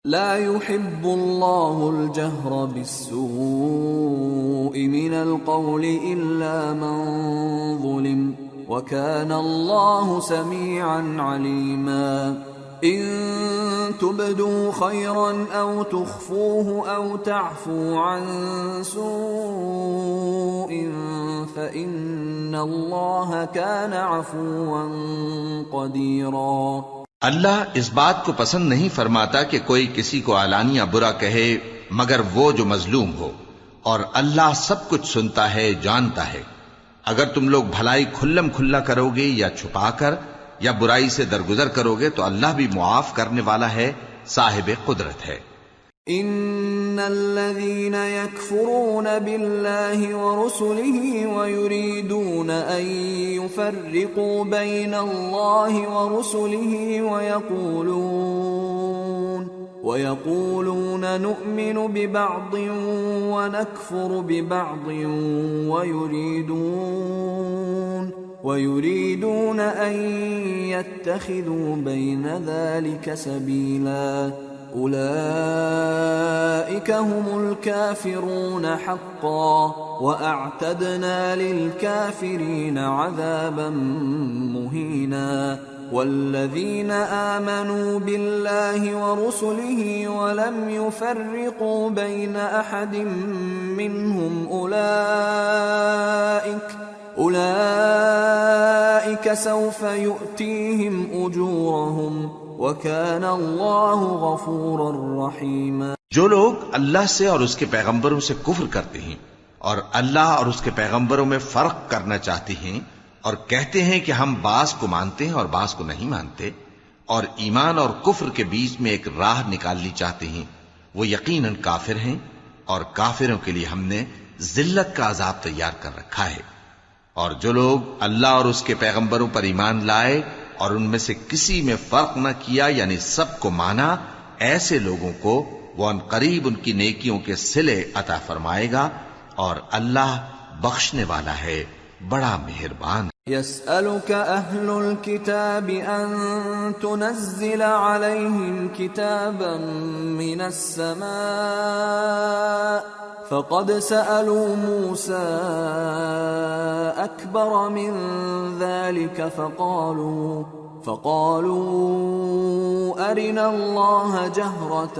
لا يحب الله الجهر بالسوء من القول إلا من ظلم وكان الله سميعا عليما إن تبدوا خيرا أو تخفوه أو تعفو عن سوء فإن الله كان عفوا قديرا۔ اللہ اس بات کو پسند نہیں فرماتا کہ کوئی کسی کو علانیہ برا کہے مگر وہ جو مظلوم ہو، اور اللہ سب کچھ سنتا ہے، جانتا ہے۔ اگر تم لوگ بھلائی کھلم کھلا کرو گے یا چھپا کر یا برائی سے درگزر کرو گے تو اللہ بھی معاف کرنے والا ہے، صاحب قدرت ہے۔ ان الذين يكفرون بالله ورسله ويريدون ان يفرقوا بين الله ورسله ويقولون نؤمن ببعض ونكفر ببعض ويريدون ان يتخذوا بين ذلك سبيلا أولئك هم الكافرون حقا وأعتدنا للكافرين عذابا مهينا والذين آمنوا بالله ورسله ولم يفرقوا بين أحد منهم أولئك سوف يؤتيهم أجورهم وَكَانَ اللَّهُ غَفُورًا رَحِيمًا۔ جو لوگ اللہ سے اور اس کے پیغمبروں سے کفر کرتے ہیں اور اللہ اور اس کے پیغمبروں میں فرق کرنا چاہتے ہیں اور کہتے ہیں کہ ہم بعض کو مانتے ہیں اور بعض کو نہیں مانتے اور ایمان اور کفر کے بیچ میں ایک راہ نکالنی چاہتے ہیں، وہ یقیناً کافر ہیں اور کافروں کے لیے ہم نے ذلت کا عذاب تیار کر رکھا ہے۔ اور جو لوگ اللہ اور اس کے پیغمبروں پر ایمان لائے اور ان میں سے کسی میں فرق نہ کیا یعنی سب کو مانا، ایسے لوگوں کو وہ ان قریب ان کی نیکیوں کے صلے عطا فرمائے گا، اور اللہ بخشنے والا ہے، بڑا مہربان۔ يسألك أهل الكتاب أن تنزل عليهم كتابا من السماء فقد سألوا موسى أكبر من ذلك فقالوا أرنا الله جهرة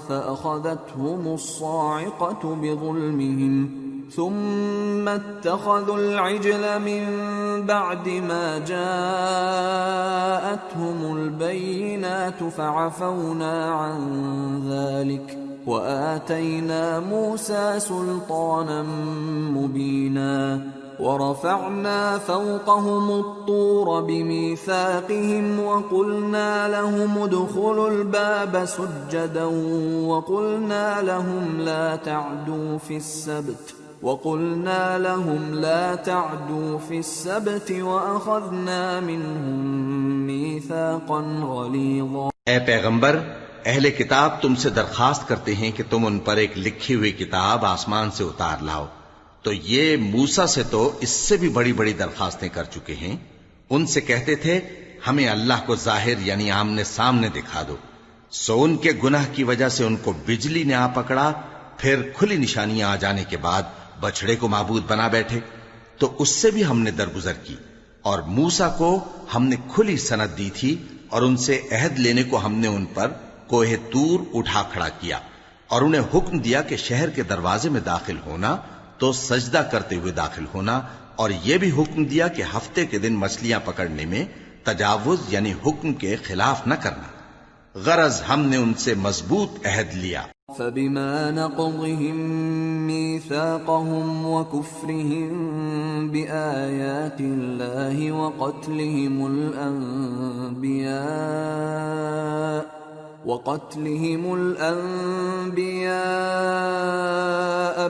فأخذتهم الصاعقة بظلمهم ثم اتخذوا العجل من بعد ما جاءتهم البينات فعفونا عن ذلك وآتينا موسى سلطانا مبينا ورفعنا فوقهم الطور بميثاقهم وقلنا لهم ادخلوا الباب سجدا وقلنا لهم لا تعدوا في السبت وأخذنا منهم ميثاقا غليظا۔ اے پیغمبر، اہل کتاب تم سے درخواست کرتے ہیں کہ تم ان پر ایک لکھی ہوئی کتاب آسمان سے اتار لاؤ، تو یہ موسیٰ سے تو اس سے بھی بڑی بڑی درخواستیں کر چکے ہیں۔ ان سے کہتے تھے ہمیں اللہ کو ظاہر یعنی آمنے سامنے دکھا دو، سو ان کے گناہ کی وجہ سے ان کو بجلی نے آ پکڑا، پھر کھلی نشانیاں آ جانے کے بعد بچڑے کو معبود بنا بیٹھے، تو اس سے بھی ہم نے درگزر کی۔ اور موسیٰ کو ہم نے کھلی سند دی تھی اور ان سے عہد لینے کو ہم نے ان پر کوہ طور اٹھا کھڑا کیا، اور انہیں حکم دیا کہ شہر کے دروازے میں داخل ہونا تو سجدہ کرتے ہوئے داخل ہونا، اور یہ بھی حکم دیا کہ ہفتے کے دن مچھلیاں پکڑنے میں تجاوز یعنی حکم کے خلاف نہ کرنا، غرض ہم نے ان سے مضبوط عہد لیا۔ فبما نقضهم ميثاقهم وكفرهم بآيات الله وقتلهم الأنبياء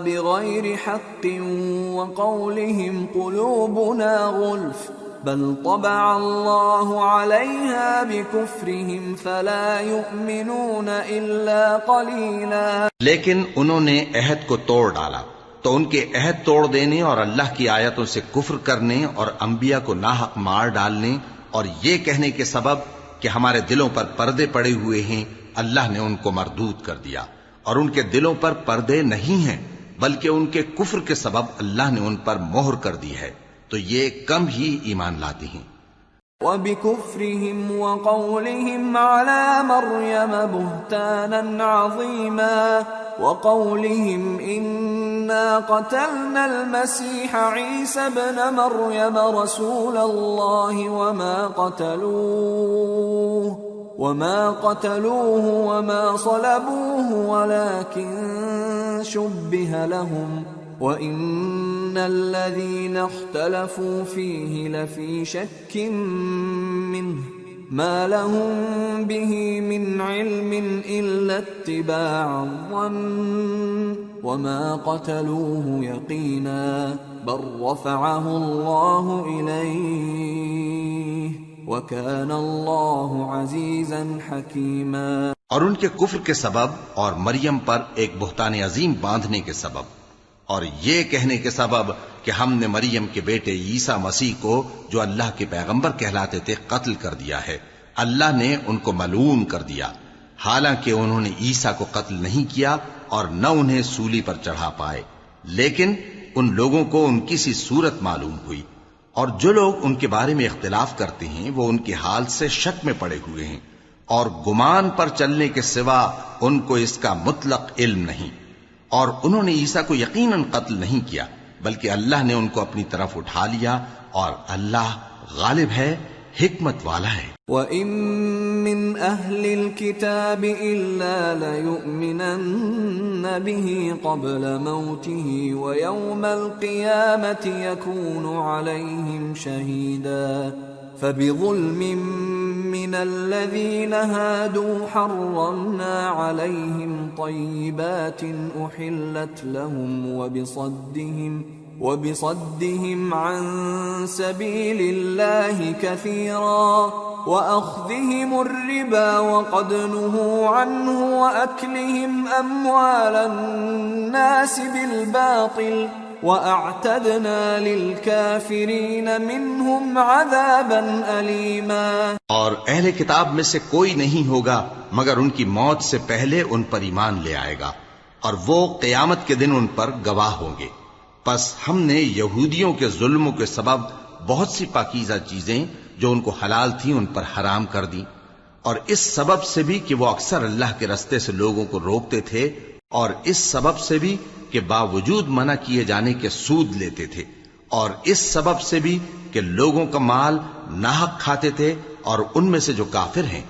بغير حق وقولهم قلوبنا غلف بل طبع الله عليها بكفرهم فلا يؤمنون إلا قليلا۔ لیکن انہوں نے عہد کو توڑ ڈالا تو ان کے عہد توڑ دینے اور اللہ کی آیتوں سے کفر کرنے اور انبیاء کو ناحق مار ڈالنے اور یہ کہنے کے سبب کہ ہمارے دلوں پر پردے پڑے ہوئے ہیں اللہ نے ان کو مردود کر دیا، اور ان کے دلوں پر پردے نہیں ہیں، بلکہ ان کے کفر کے سبب اللہ نے ان پر مہر کر دی ہے، تو یہ کم ہی ایمان لاتے ہیں۔ وَبِكُفْرِهِمْ وَقَوْلِهِمْ عَلَى مَرْيَمَ بُهْتَانًا عَظِيمًا وَقَوْلِهِمْ إِنَّا قَتَلْنَا الْمَسِيحَ عِيسَى ابْنَ مَرْيَمَ رَسُولَ اللَّهِ وَمَا قَتَلُوهُ وَمَا صَلَبُوهُ وَلَكِنْ شُبِّهَ لَهُمْ وَإِنَّ الَّذِينَ اخْتَلَفُوا فِيهِ لَفِي شَكٍّ مِّنْهُ مَا لَهُم بِهِ مِنْ عِلْمٍ إِلَّا اتِّبَاعَ الظَّنِّ وَمَا قَتَلُوهُ يَقِينًا بَلْ رَفَعَهُ اللَّهُ إِلَيْهِ وَكَانَ اللَّهُ عَزِيزًا حَكِيمًا۔ اور ان کے کفر کے سبب اور مریم پر ایک بہتان عظیم باندھنے کے سبب، اور یہ کہنے کے سبب کہ ہم نے مریم کے بیٹے عیسیٰ مسیح کو، جو اللہ کے پیغمبر کہلاتے تھے، قتل کر دیا ہے، اللہ نے ان کو ملعون کر دیا، حالانکہ انہوں نے عیسیٰ کو قتل نہیں کیا اور نہ انہیں سولی پر چڑھا پائے، لیکن ان لوگوں کو ان کی سی صورت معلوم ہوئی، اور جو لوگ ان کے بارے میں اختلاف کرتے ہیں وہ ان کے حال سے شک میں پڑے ہوئے ہیں، اور گمان پر چلنے کے سوا ان کو اس کا مطلق علم نہیں، اور انہوں نے عیسیٰ کو یقیناً قتل نہیں کیا، بلکہ اللہ نے ان کو اپنی طرف اٹھا لیا، اور اللہ غالب ہے، حکمت والا ہے۔ وَإِن مِّنْ أَهْلِ الْكِتَابِ إِلَّا لَيُؤْمِنَنَّ بِهِ قَبْلَ مَوْتِهِ وَيَوْمَ الْقِيَامَةِ يَكُونُ عَلَيْهِمْ شَهِيدًا فَبِظُلْمٍ مِّنَ الَّذِينَ هَادُوا حَرَّمْنَا عَلَيْهِمْ طَيِّبَاتٍ أُحِلَّتْ لَهُمْ وبصدهم عن سبيل الله كثيرا وأخذهم الربا وقد نهوا عنه وأكلهم أموال الناس بالباطل وأعتدنا للكافرين منهم عذابا أليما۔ اور اہل کتاب میں سے کوئی نہیں ہوگا مگر ان کی موت سے پہلے ان پر ایمان لے آئے گا، اور وہ قیامت کے دن ان پر گواہ ہوں گے۔ پس ہم نے یہودیوں کے ظلموں کے سبب بہت سی پاکیزہ چیزیں جو ان کو حلال تھیں ان پر حرام کر دیں، اور اس سبب سے بھی کہ وہ اکثر اللہ کے رستے سے لوگوں کو روکتے تھے، اور اس سبب سے بھی کہ باوجود منع کیے جانے کے سود لیتے تھے، اور اس سبب سے بھی کہ لوگوں کا مال ناحق کھاتے تھے، اور ان میں سے جو کافر ہیں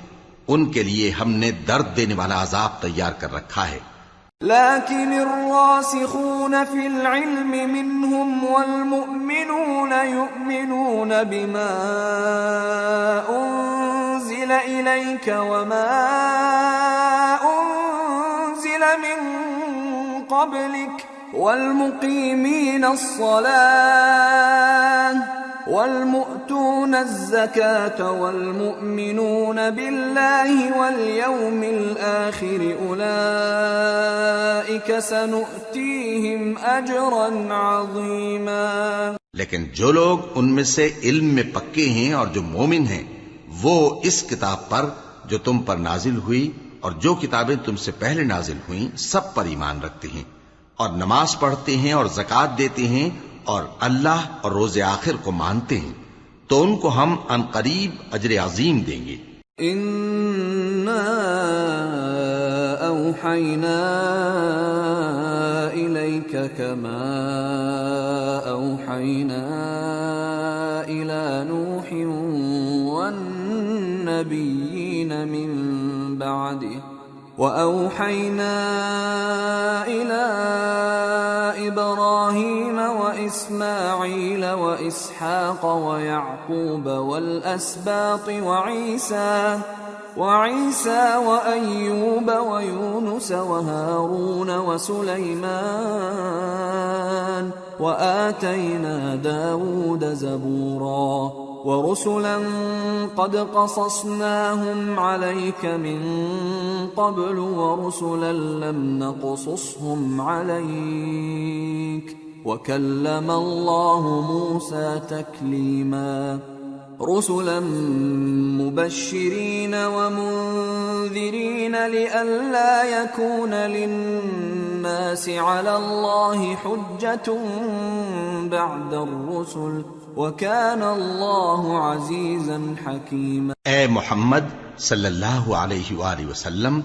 ان کے لیے ہم نے درد دینے والا عذاب تیار کر رکھا ہے۔ لكن الراسخون في العلم منهم والمؤمنون يؤمنون بما أنزل إليك وما أنزل من قبلك والمقيمين الصلاة والمؤتون الزكاة والمؤمنون بالله واليوم الآخر أولئك سنؤتيهم أجرا عظيما۔ لیکن جو لوگ ان میں سے علم میں پکے ہیں اور جو مومن ہیں، وہ اس کتاب پر جو تم پر نازل ہوئی اور جو کتابیں تم سے پہلے نازل ہوئیں سب پر ایمان رکھتے ہیں، اور نماز پڑھتے ہیں اور زکوٰۃ دیتے ہیں اور اللہ اور روز آخر کو مانتے ہیں، تو ان کو ہم عنقریب اجر عظیم دیں گے۔ اِنَّا أَوْحَيْنَا إِلَيْكَ كَمَا أَوْحَيْنَا إِلَى نُوحٍ وَالنَّبِيِّينَ مِن بَعْدِهِ وَأَوْحَيْنَا إِلَى إِبْرَاهِيمَ وَإِسْمَاعِيلَ وَإِسْحَاقَ وَيَعْقُوبَ وَالْأَسْبَاطِ وَعِيسَى وَأَيُّوبَ وَيُونُسَ وَهَارُونَ وَسُلَيْمَانَ وَآتَيْنَا دَاوُودَ زَبُورًا وَرُسُلًا قَدْ قَصَصْنَاهُمْ عَلَيْكَ مِن قَبْلُ وَرُسُلًا لَّمْ نَقْصُصْهُمْ عَلَيْكَ وَكَلَّمَ اللَّهُ مُوسَىٰ تَكْلِيمًا۔ رسلا مبشرين ومنذرين لئلا يكون للناس على الله حجة بعد الرسل وكان الله عزيزا حكيما۔ اے محمد صلی اللہ علیہ وآلہ وسلم،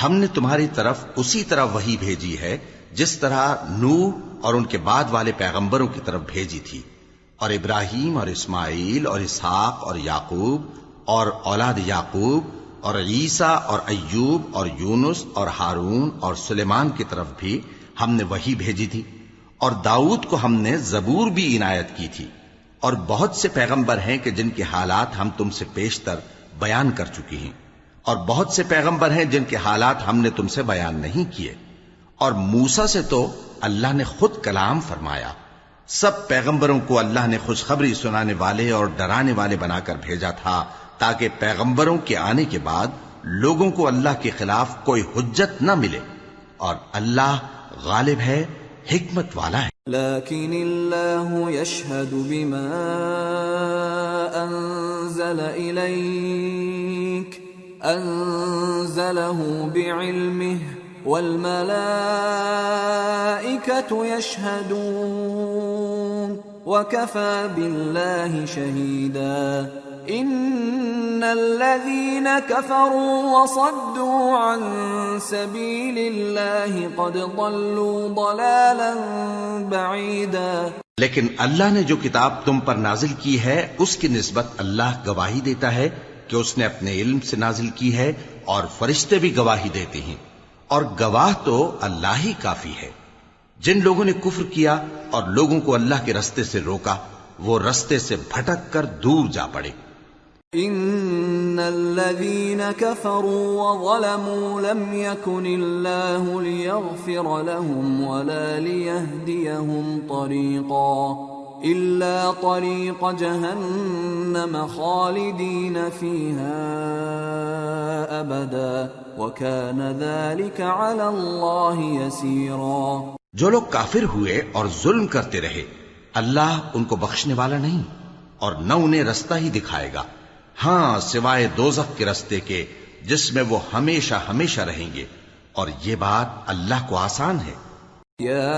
ہم نے تمہاری طرف اسی طرح وحی بھیجی ہے جس طرح نوح اور ان کے بعد والے پیغمبروں کی طرف بھیجی تھی، اور ابراہیم اور اسماعیل اور اسحاق اور یعقوب اور اولاد یعقوب اور عیسیٰ اور ایوب اور یونس اور ہارون اور سلیمان کی طرف بھی ہم نے وحی بھیجی تھی، اور داؤد کو ہم نے زبور بھی عنایت کی تھی، اور بہت سے پیغمبر ہیں کہ جن کے حالات ہم تم سے پیشتر بیان کر چکی ہیں، اور بہت سے پیغمبر ہیں جن کے حالات ہم نے تم سے بیان نہیں کیے، اور موسیٰ سے تو اللہ نے خود کلام فرمایا۔ سب پیغمبروں کو اللہ نے خوشخبری سنانے والے اور ڈرانے والے بنا کر بھیجا تھا تاکہ پیغمبروں کے آنے کے بعد لوگوں کو اللہ کے خلاف کوئی حجت نہ ملے، اور اللہ غالب ہے، حکمت والا ہے۔ لیکن اللہ یشہد بما انزل الیک انزلہ بعلمہ والملائکۃ یشہدون وکفى باللہ شہیدا ان الذین کفروا وصدوا عن سبیل اللہ قد ضلوا ضلالا بعیدا۔ لیکن اللہ نے جو کتاب تم پر نازل کی ہے اس کی نسبت اللہ گواہی دیتا ہے کہ اس نے اپنے علم سے نازل کی ہے، اور فرشتے بھی گواہی دیتے ہیں، اور گواہ تو اللہ ہی کافی ہے۔ جن لوگوں نے کفر کیا اور لوگوں کو اللہ کے رستے سے روکا، وہ رستے سے بھٹک کر دور جا پڑے۔ ان الذين كفروا وظلموا لم يكن الله ليغفر لهم ولا ليهديهم طريقا الا طريق جهنم خالدين فيها ابدا وكان ذلك على الله يسيرا۔ جو لوگ کافر ہوئے اور ظلم کرتے رہے، اللہ ان کو بخشنے والا نہیں اور نہ انہیں رستہ ہی دکھائے گا، ہاں سوائے دوزخ کے رستے کے جس میں وہ ہمیشہ ہمیشہ رہیں گے، اور یہ بات اللہ کو آسان ہے۔ یا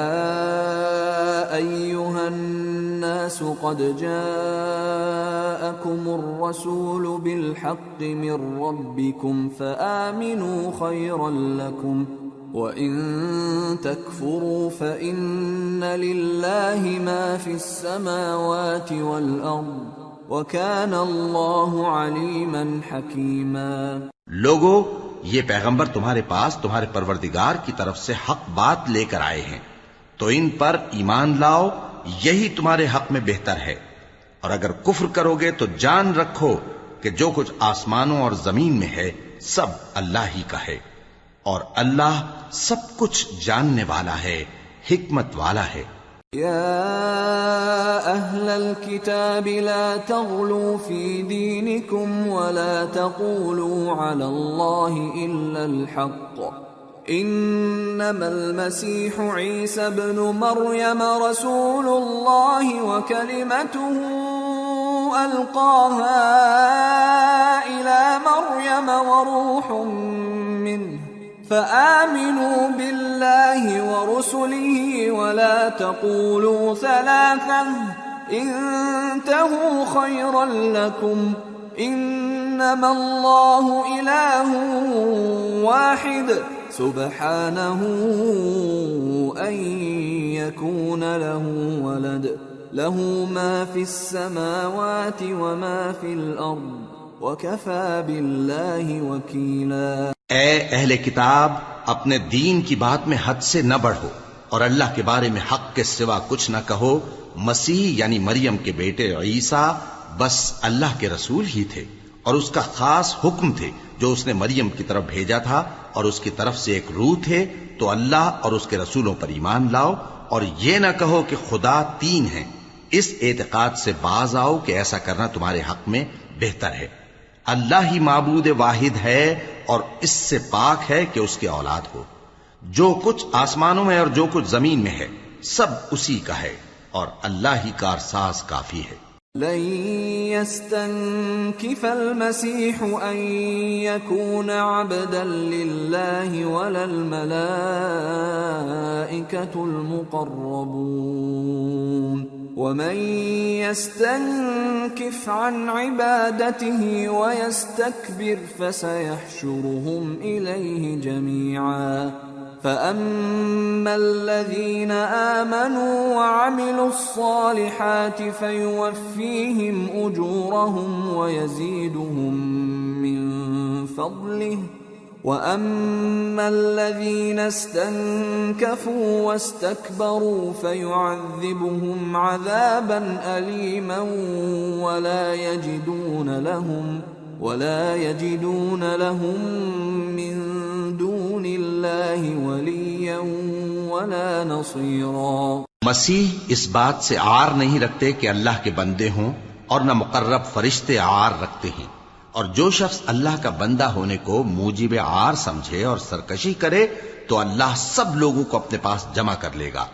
ایھا الناس قد جاءکم الرسول بالحق من ربکم فآمنوا خیرا لکم وَإِن تَكْفُرُوا فَإِنَّ لِلَّهِ مَا فِي السَّمَاوَاتِ وَالْأَرْضِ وَكَانَ اللَّهُ عَلِيمًا حَكِيمًا۔ لوگو، یہ پیغمبر تمہارے پاس تمہارے پروردگار کی طرف سے حق بات لے کر آئے ہیں، تو ان پر ایمان لاؤ، یہی تمہارے حق میں بہتر ہے، اور اگر کفر کرو گے تو جان رکھو کہ جو کچھ آسمانوں اور زمین میں ہے سب اللہ ہی کا ہے، اور اللہ سب کچھ جاننے والا ہے، حکمت والا ہے۔ یا اہل الكتاب لا تغلوا في دینکم ولا تقولوا على الله الا الحق انما المسيح عيسى ابن مريم رسول الله وكلمته القاها الى مريم وروح منه فآمنوا بالله ورسله ولا تقولوا ثلاثة انتهوا خيرا لكم انما الله إله واحد سبحانه أن يكون له ولد له ما في السماوات وما في الأرض وَكَفَى بِاللَّهِ وَكِيلًا۔ اے اہل کتاب، اپنے دین کی بات میں حد سے نہ بڑھو اور اللہ کے بارے میں حق کے سوا کچھ نہ کہو۔ مسیح یعنی مریم کے بیٹے عیسیٰ بس اللہ کے رسول ہی تھے، اور اس کا خاص حکم تھے جو اس نے مریم کی طرف بھیجا تھا، اور اس کی طرف سے ایک روح تھے۔ تو اللہ اور اس کے رسولوں پر ایمان لاؤ، اور یہ نہ کہو کہ خدا تین ہیں۔ اس اعتقاد سے باز آؤ کہ ایسا کرنا تمہارے حق میں بہتر ہے۔ اللہ ہی معبود واحد ہے اور اس سے پاک ہے کہ اس کے اولاد ہو۔ جو کچھ آسمانوں میں اور جو کچھ زمین میں ہے سب اسی کا ہے، اور اللہ ہی کارساز کافی ہے۔ لن يستنكف المسيح أن يكون عبدا لله ولا الملائكة المقربون ومن يستنكف عن عبادته ويستكبر فسيحشرهم إليه جميعا فأما الذين آمنوا وعملوا الصالحات فيوفيهم أجورهم ويزيدهم من فضله وأما الذين استنكفوا واستكبروا فيعذبهم عذابا أليما ولا يجدون لهم من دون الله وليا ولا نصيرا. مسیح اس بات سے عار نہیں رکھتے کہ اللہ کے بندے ہوں اور نہ مقرب فرشتے عار رکھتے ہیں، اور جو شخص اللہ کا بندہ ہونے کو موجب عار سمجھے اور سرکشی کرے تو اللہ سب لوگوں کو اپنے پاس جمع کر لے گا.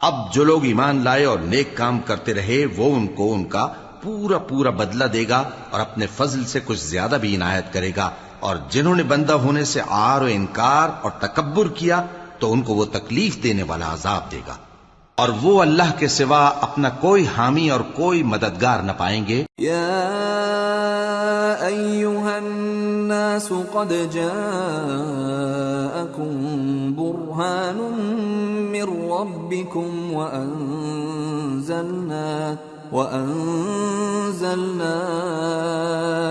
اب جو لوگ ایمان لائے اور نیک کام کرتے رہے وہ ان کو ان کا پورا پورا بدلہ دے گا اور اپنے فضل سے کچھ زیادہ بھی عنایت کرے گا، اور جنہوں نے بندہ ہونے سے عار و انکار اور تکبر کیا تو ان کو وہ تکلیف دینے والا عذاب دے گا، اور وہ اللہ کے سوا اپنا کوئی حامی اور کوئی مددگار نہ پائیں گے. یا ایھا الناس قد جاءکم برہان من ربکم وأنزلنا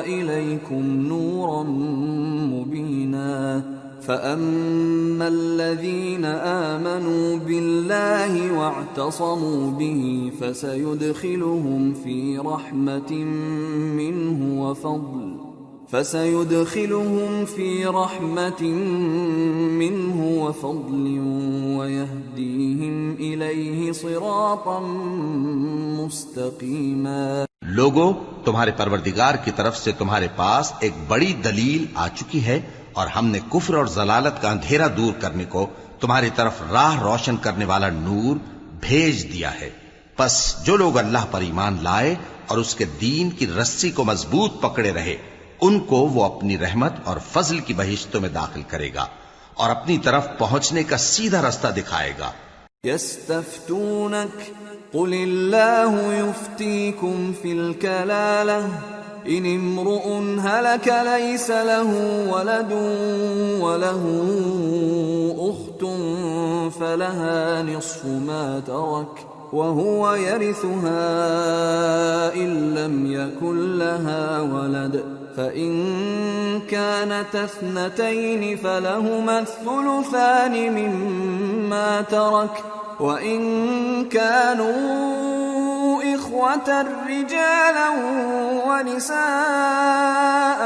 إليكم نورا مبينا فأما الذين آمنوا بالله واعتصموا به فسيدخلهم في رحمة منه وفضل ويهديهم إليه صراطا مستقيما. لوگو، تمہارے پروردگار کی طرف سے تمہارے پاس ایک بڑی دلیل آ چکی ہے، اور ہم نے کفر اور ضلالت کا اندھیرا دور کرنے کو تمہاری طرف راہ روشن کرنے والا نور بھیج دیا ہے. پس جو لوگ اللہ پر ایمان لائے اور اس کے دین کی رسی کو مضبوط پکڑے رہے ان کو وہ اپنی رحمت اور فضل کی بہشتوں میں داخل کرے گا اور اپنی طرف پہنچنے کا سیدھا رستہ دکھائے گا. يستفتونك قل الله يفتيكم في الكلالة إن امرؤ هلك ليس له ولد وله أخت فلها نصف ما ترك وهو يرثها إن لم يكن لها ولد فإن كانت اثنتين فلهما الثلثان مما ترك وإن كانوا إخوة رجالا ونساء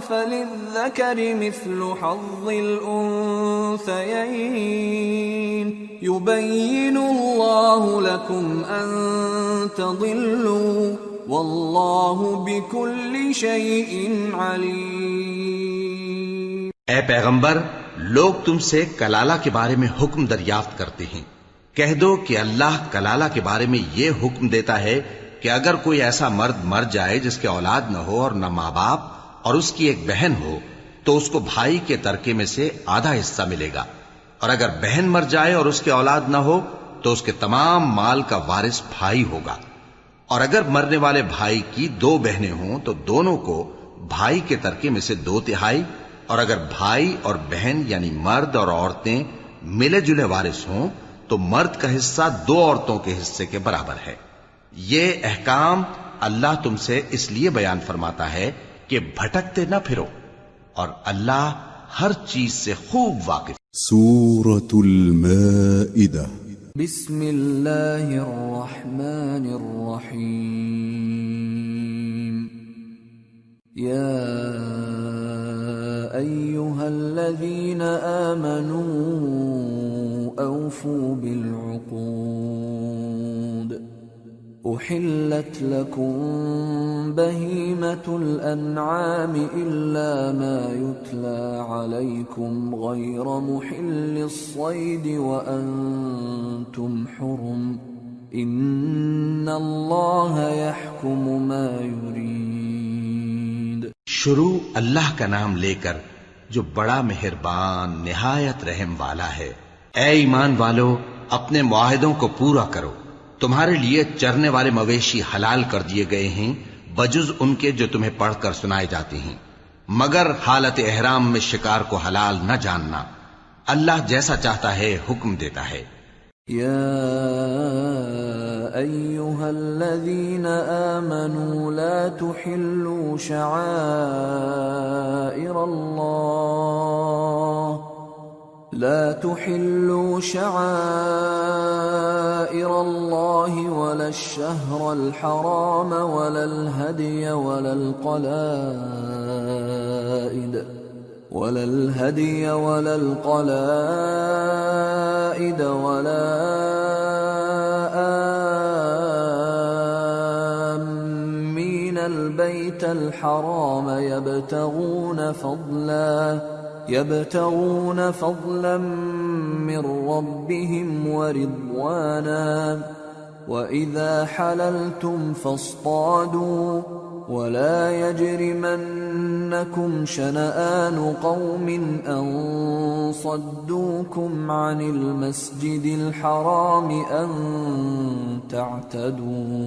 فللذكر مثل حظ الأنثيين يبين الله لكم أن تضلوا واللہ بکل شیء علیم. اے پیغمبر، لوگ تم سے کلالہ کے بارے میں حکم دریافت کرتے ہیں. کہہ دو کہ اللہ کلالہ کے بارے میں یہ حکم دیتا ہے کہ اگر کوئی ایسا مرد مر جائے جس کے اولاد نہ ہو اور نہ ماں باپ اور اس کی ایک بہن ہو تو اس کو بھائی کے ترکے میں سے آدھا حصہ ملے گا، اور اگر بہن مر جائے اور اس کے اولاد نہ ہو تو اس کے تمام مال کا وارث بھائی ہوگا. اور اگر مرنے والے بھائی کی دو بہنیں ہوں تو دونوں کو بھائی کے ترکے میں سے 2/3، اور اگر بھائی اور بہن یعنی مرد اور عورتیں ملے جلے وارث ہوں تو مرد کا حصہ 2 عورتوں کے حصے کے برابر ہے. یہ احکام اللہ تم سے اس لیے بیان فرماتا ہے کہ بھٹکتے نہ پھرو، اور اللہ ہر چیز سے خوب واقف. سورة المائدہ. بسم اللہ الرحمن الرحیم. یا ایہا الذین آمنوا اوفوا بالعقود احلت لکم بہیمة الانعام الا ما یتلی علیکم غیر محل الصید وانتم حرم ان اللہ یحکم ما یرید۔ شروع اللہ کا نام لے کر جو بڑا مہربان نہایت رحم والا ہے۔ اے ایمان والو، اپنے معاہدوں کو پورا کرو۔ تمہارے لیے چرنے والے مویشی حلال کر دیے گئے ہیں بجز ان کے جو تمہیں پڑھ کر سنائے جاتے ہیں، مگر حالت احرام میں شکار کو حلال نہ جاننا۔ اللہ جیسا چاہتا ہے حکم دیتا ہے۔ یا ایہا الذین آمنوا لا تحلوا شعائر اللہ ولا الشہر الحرام ولا الہدی ولا القلائد ولا آمین البیت الحرام يبتغون فضلا من ربهم ورضوانا وإذا حللتم فاصطادوا ولا يجرمنكم شنآن قوم أن صدوكم عن المسجد الحرام أن تعتدوا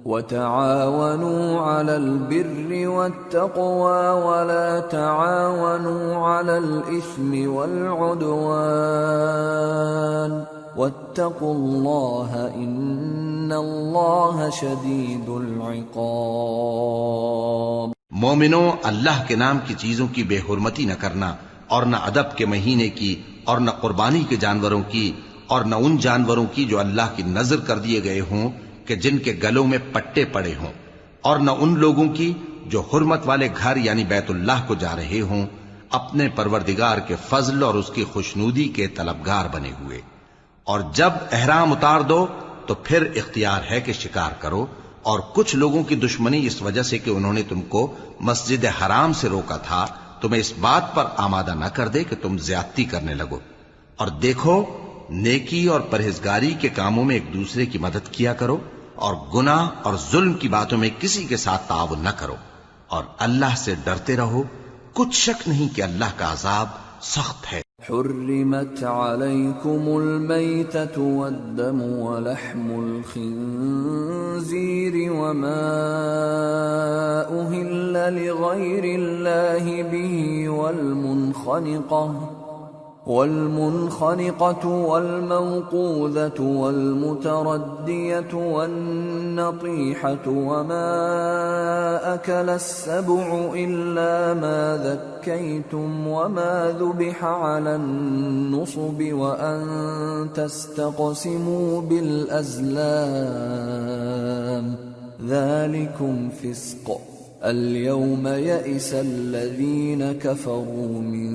وتعاونوا على البر والتقوى ولا تعاونوا على الإثم والعدوان واتقوا الله إن الله شديد العقاب۔ مومنوں، اللہ کے نام کی چیزوں کی بے حرمتی نہ کرنا، اور نہ ادب کے مہینے کی، اور نہ قربانی کے جانوروں کی، اور نہ ان جانوروں کی جو اللہ کی نذر کر دیے گئے ہوں کہ جن کے گلوں میں پٹے پڑے ہوں، اور نہ ان لوگوں کی جو حرمت والے گھر یعنی بیت اللہ کو جا رہے ہوں اپنے پروردگار کے فضل اور اس کی خوشنودی کے طلبگار بنے ہوئے۔ اور جب احرام اتار دو تو پھر اختیار ہے کہ شکار کرو، اور کچھ لوگوں کی دشمنی اس وجہ سے کہ انہوں نے تم کو مسجد حرام سے روکا تھا تمہیں اس بات پر آمادہ نہ کر دے کہ تم زیادتی کرنے لگو۔ اور دیکھو، نیکی اور پرہیزگاری کے کاموں میں ایک دوسرے کی مدد کیا کرو، اور گناہ اور ظلم کی باتوں میں کسی کے ساتھ تعاون نہ کرو، اور اللہ سے ڈرتے رہو۔ کچھ شک نہیں کہ اللہ کا عذاب سخت ہے۔ حرمت علیکم المیتۃ والدم ولحم الخنزیر وما أهل لغیر اللہ به والمنخنقة والموقوذة والمتردية والنطيحة وما أكل السبع إلا ما ذكيتم وما ذبح على النصب وأن تستقسموا بالأزلام ذلكم فسق اليوم يئس الذين كفروا من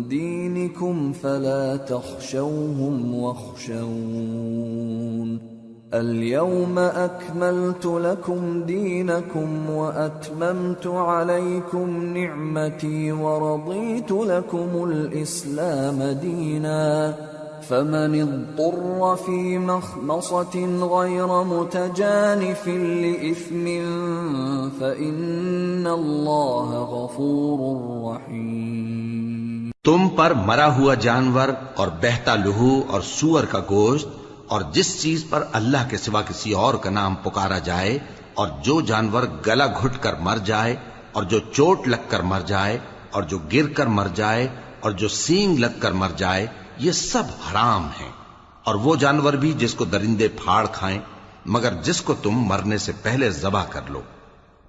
دينكم فلا تخشوهم واخشون اليوم أكملت لكم دينكم وأتممت عليكم نعمتي ورضيت لكم الإسلام دينا فمن اضطر في مخمصة غير متجانف لإثم فإن الله غفور رحيم۔ تم پر مرا ہوا جانور اور بہتا لہو اور سور کا گوشت اور جس چیز پر اللہ کے سوا کسی اور کا نام پکارا جائے، اور جو جانور گلا گھٹ کر مر جائے، اور جو چوٹ لگ کر مر جائے، اور جو گر کر مر جائے، اور جو سینگ لگ کر مر جائے، یہ سب حرام ہیں۔ اور وہ جانور بھی جس کو درندے پھاڑ کھائیں مگر جس کو تم مرنے سے پہلے ذبح کر لو،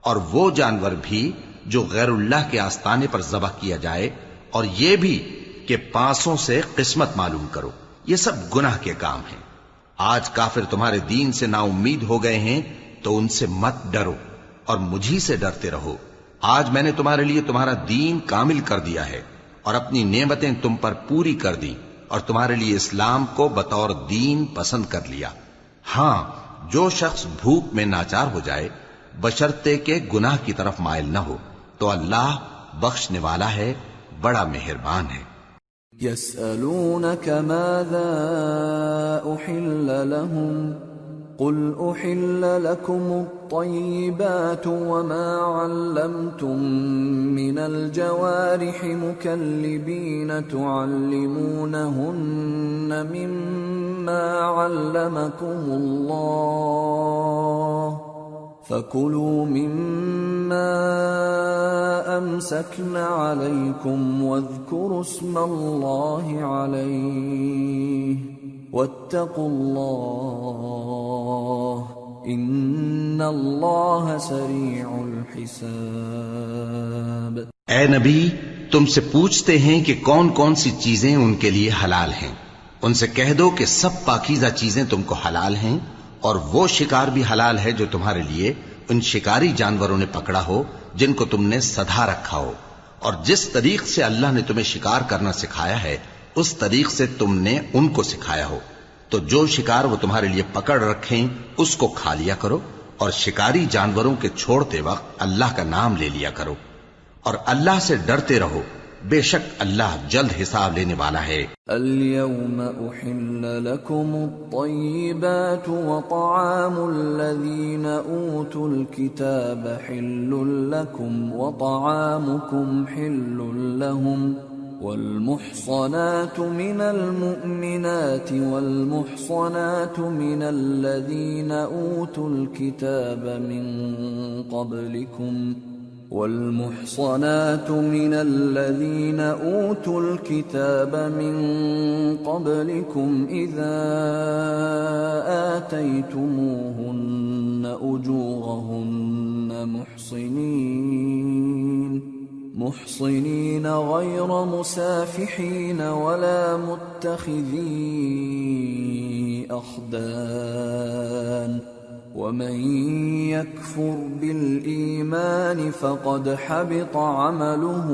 اور وہ جانور بھی جو غیر اللہ کے آستانے پر ذبح کیا جائے، اور یہ بھی کہ پانسوں سے قسمت معلوم کرو۔ یہ سب گناہ کے کام ہیں۔ آج کافر تمہارے دین سے نا امید ہو گئے ہیں تو ان سے مت ڈرو اور مجھی سے ڈرتے رہو۔ آج میں نے تمہارے لیے تمہارا دین کامل کر دیا ہے اور اپنی نعمتیں تم پر پوری کر دی، اور تمہارے لیے اسلام کو بطور دین پسند کر لیا۔ ہاں، جو شخص بھوک میں ناچار ہو جائے بشرطے کہ گناہ کی طرف مائل نہ ہو تو اللہ بخشنے والا ہے، بڑا مہربان ہے۔ يسألونك ماذا أحل لهم قل أحل لكم الطيبات وما علمتم من الجوارح مكلبين تعلمونهن مما علمكم الله فكلوا مما أمسكن عليكم واذكروا اسم الله عليه واتقوا الله ان اللہ سریع الحساب۔ اے نبی، تم سے پوچھتے ہیں کہ کون کون سی چیزیں ان کے لیے حلال ہیں۔ ان سے کہہ دو کہ سب پاکیزہ چیزیں تم کو حلال ہیں، اور وہ شکار بھی حلال ہے جو تمہارے لیے ان شکاری جانوروں نے پکڑا ہو جن کو تم نے سدھا رکھا ہو، اور جس طریق سے اللہ نے تمہیں شکار کرنا سکھایا ہے اس طریق سے تم نے ان کو سکھایا ہو، تو جو شکار وہ تمہارے لیے پکڑ رکھیں اس کو کھا لیا کرو، اور شکاری جانوروں کے چھوڑتے وقت اللہ کا نام لے لیا کرو، اور اللہ سے ڈرتے رہو، بے شک اللہ جلد حساب لینے والا ہے۔ اليوم احل لكم الطيبات وطعام الذين اوتوا الكتاب حل لكم وطعامكم حل لهم والمحصنات من المؤمنات والمحصنات من الذين أوتوا الكتاب من قبلكم إذا آتيتموهن أجورهن محصنين غير مسافحين ولا متخذي أخدان ومن يكفر بالإيمان فقد حبط عمله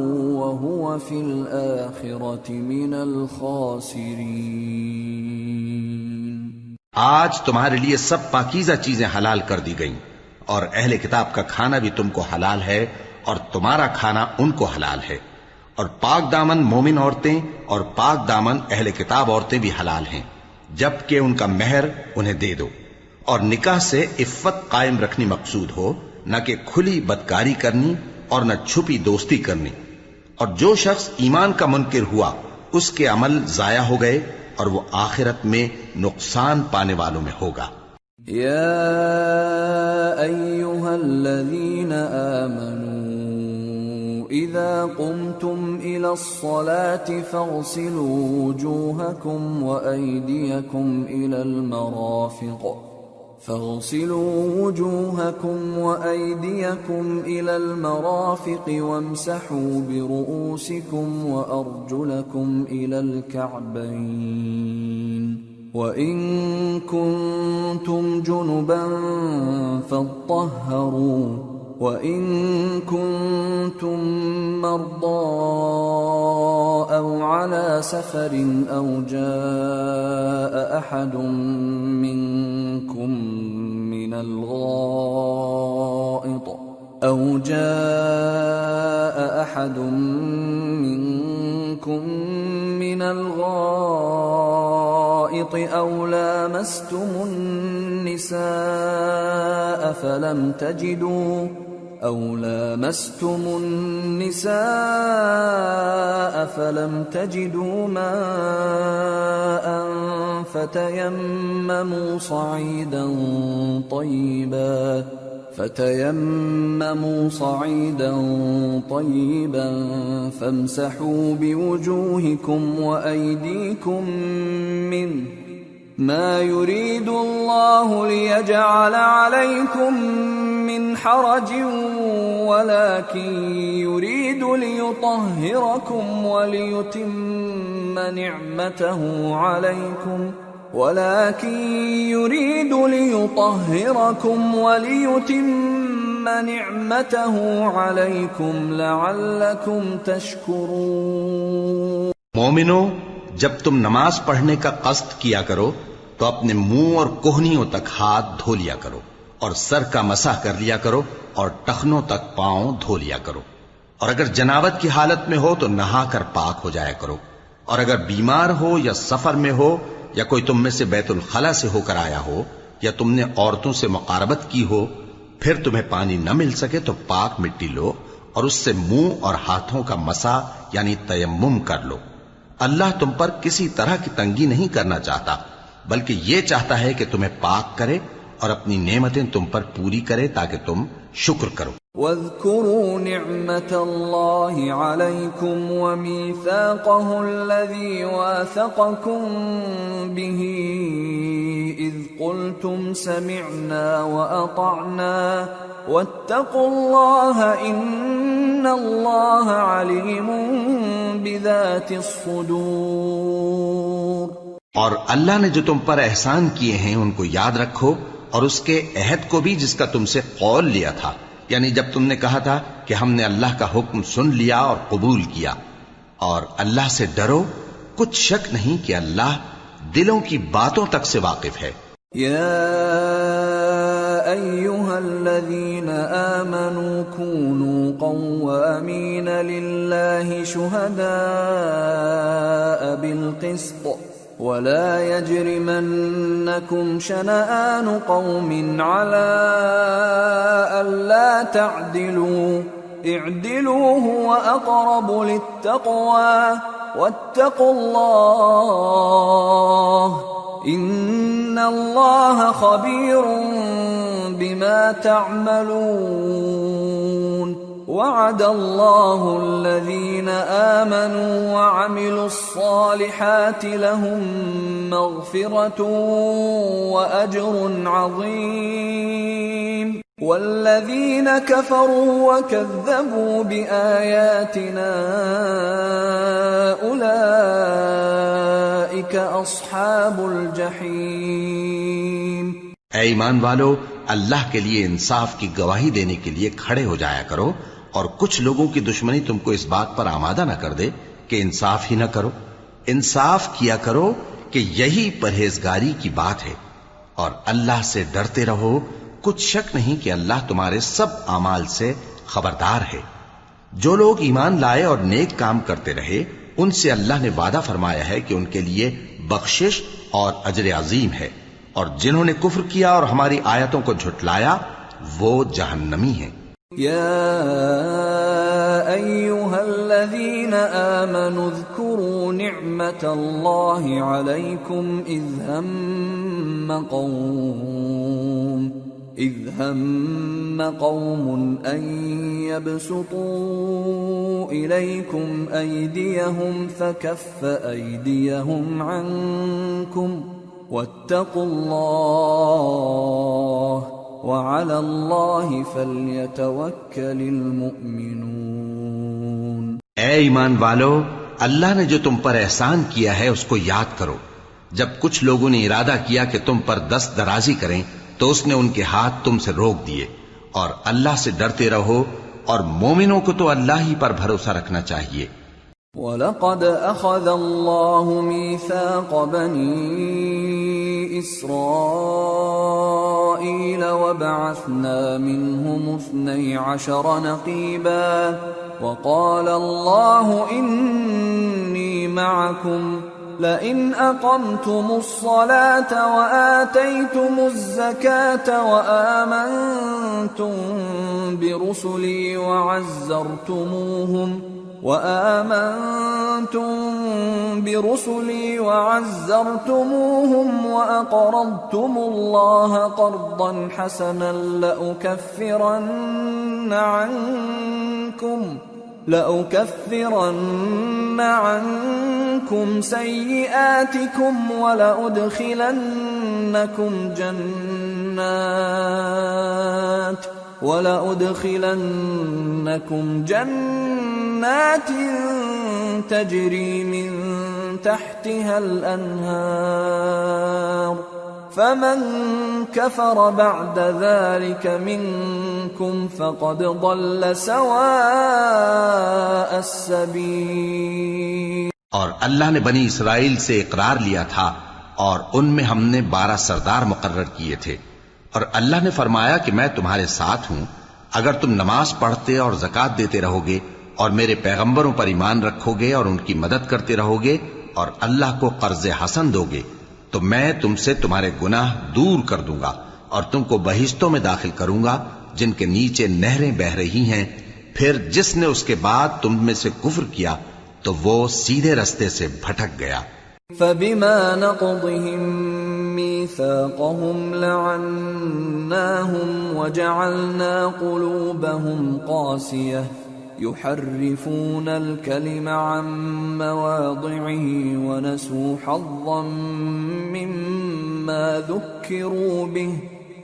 وهو في الآخرة من الخاسرين۔ آج تمہارے لیے سب پاکیزہ چیزیں حلال کر دی گئیں، اور اہل کتاب کا کھانا بھی تم کو حلال ہے اور تمہارا کھانا ان کو حلال ہے، اور پاک دامن مومن عورتیں اور پاک دامن اہل کتاب عورتیں بھی حلال ہیں، جبکہ ان کا مہر انہیں دے دو، اور نکاح سے عفت قائم رکھنی مقصود ہو، نہ کہ کھلی بدکاری کرنی اور نہ چھپی دوستی کرنی۔ اور جو شخص ایمان کا منکر ہوا اس کے عمل ضائع ہو گئے اور وہ آخرت میں نقصان پانے والوں میں ہوگا۔ یا ایھا الذین آمنوا اذا قمتم الى الصلاة فاغسلوا وجوهكم وأيديكم إلى المرافق وامسحوا برؤوسكم وأرجلكم إلى الكعبين وإن كنتم جنبا فاطهروا وإن كنتم مرضى أو على سفر أو جاء أحد منكم من الغائط أو لامستم النساء فلم تجدوا ماء فتيمموا صعيدا طيبا فامسحوا بوجوهكم وأيديكم منه ما يريد الله ليجعل عليكم من حرج ولكن يريد ليطهركم وليتم نعمته عليكم لعلكم تشكرون۔ مومنو، جب تم نماز پڑھنے کا قصد کیا کرو تو اپنے منہ اور کوہنیوں تک ہاتھ دھو لیا کرو، اور سر کا مسح کر لیا کرو، اور ٹخنوں تک پاؤں دھو لیا کرو، اور اگر جنابت کی حالت میں ہو تو نہا کر پاک ہو جایا کرو، اور اگر بیمار ہو یا سفر میں ہو یا کوئی تم میں سے بیت الخلا سے ہو کر آیا ہو یا تم نے عورتوں سے مقاربت کی ہو، پھر تمہیں پانی نہ مل سکے تو پاک مٹی لو اور اس سے منہ اور ہاتھوں کا مسح یعنی تیمم کر لو۔ اللہ تم پر کسی طرح کی تنگی نہیں کرنا چاہتا، بلکہ یہ چاہتا ہے کہ تمہیں پاک کرے اور اپنی نعمتیں تم پر پوری کرے تاکہ تم شکر کرو۔ واذكروا نعمة الله عليكم وميثاقه الذي واثقكم به إذ قلتم سمعنا وأطعنا واتقوا الله إن الله عليم بذات الصدور۔ اور اللہ نے جو تم پر احسان کیے ہیں ان کو یاد رکھو، اور اس کے عہد کو بھی جس کا تم سے قول لیا تھا، یعنی جب تم نے کہا تھا کہ ہم نے اللہ کا حکم سن لیا اور قبول کیا۔ اور اللہ سے ڈرو، کچھ شک نہیں کہ اللہ دلوں کی باتوں تک سے واقف ہے۔ یا ایھا الذین آمنوا کونوا قوامین للہ شہداء بالقسط ولا يجرمنكم شنآن قوم على ألا تعدلوا اعدلوا هو أقرب للتقوى واتقوا الله إن الله خبير بما تعملون۔ وعد الله الذين آمنوا وعملوا الصالحات لهم مغفرة وأجر عظيم، والذين كفروا وكذبوا بآياتنا أولئك أصحاب الجحيم۔ اے ایمان والو، اللہ کے لیے انصاف کی گواہی دینے کے لیے کھڑے ہو جایا کرو، اور کچھ لوگوں کی دشمنی تم کو اس بات پر آمادہ نہ کر دے کہ انصاف ہی نہ کرو۔ انصاف کیا کرو کہ یہی پرہیزگاری کی بات ہے، اور اللہ سے ڈرتے رہو، کچھ شک نہیں کہ اللہ تمہارے سب اعمال سے خبردار ہے۔ جو لوگ ایمان لائے اور نیک کام کرتے رہے، ان سے اللہ نے وعدہ فرمایا ہے کہ ان کے لیے بخشش اور اجر عظیم ہے، اور جنہوں نے کفر کیا اور ہماری آیتوں کو جھٹلایا وہ جہنمی ہیں۔ یا ایھا الذین آمنوا اذکروا نعمت اللہ علیکم اذ ہم قوم ان يبسطوا الیکم ایدیہم فکف ایدیہم عنکم واتقوا اللہ وعلى اللہ فلیتوکل المؤمنون۔ اے ایمان والو، اللہ نے جو تم پر احسان کیا ہے اس کو یاد کرو۔ جب کچھ لوگوں نے ارادہ کیا کہ تم پر دست درازی کریں تو اس نے ان کے ہاتھ تم سے روک دیے، اور اللہ سے ڈرتے رہو، اور مومنوں کو تو اللہ ہی پر بھروسہ رکھنا چاہیے۔ وَلَقَدْ أَخَذَ اللَّهُ مِيثَاقَ بَنِي إِسْرَائِيلَ وَبَعَثْنَا مِنْهُمُ 12 نَقِيبًا وَقَالَ اللَّهُ إِنِّي مَعَكُمْ لَئِنْ أَقَمْتُمُ الصَّلَاةَ وَآتَيْتُمُ الزَّكَاةَ وَآمَنْتُمْ برسلي وعزرتموهم وأقرضتم الله قرضا حسنا لأكفرن عنكم سيئاتكم ولأدخلنكم جنات تجري من تحتها الأنهار فمن كفر بعد ذلك منكم فقد ضل سواء السبيل۔ اور اللہ نے بنی اسرائیل سے اقرار لیا تھا، اور ان میں ہم نے 12 سردار مقرر کیے تھے، اور اللہ نے فرمایا کہ میں تمہارے ساتھ ہوں اگر تم نماز پڑھتے اور زکوٰۃ دیتے رہو گے اور میرے پیغمبروں پر ایمان رکھو گے اور ان کی مدد کرتے رہو گے اور اللہ کو قرض حسن دو گے تو میں تم سے تمہارے گناہ دور کر دوں گا اور تم کو بہشتوں میں داخل کروں گا جن کے نیچے نہریں بہ رہی ہیں. پھر جس نے اس کے بعد تم میں سے کفر کیا تو وہ سیدھے رستے سے بھٹک گیا. فبما نقضهم ميثاقهم لعناهم وجعلنا قلوبهم قاسية يحرفون الكلم عن مواضعه ونسوا حظا مما ذكروا به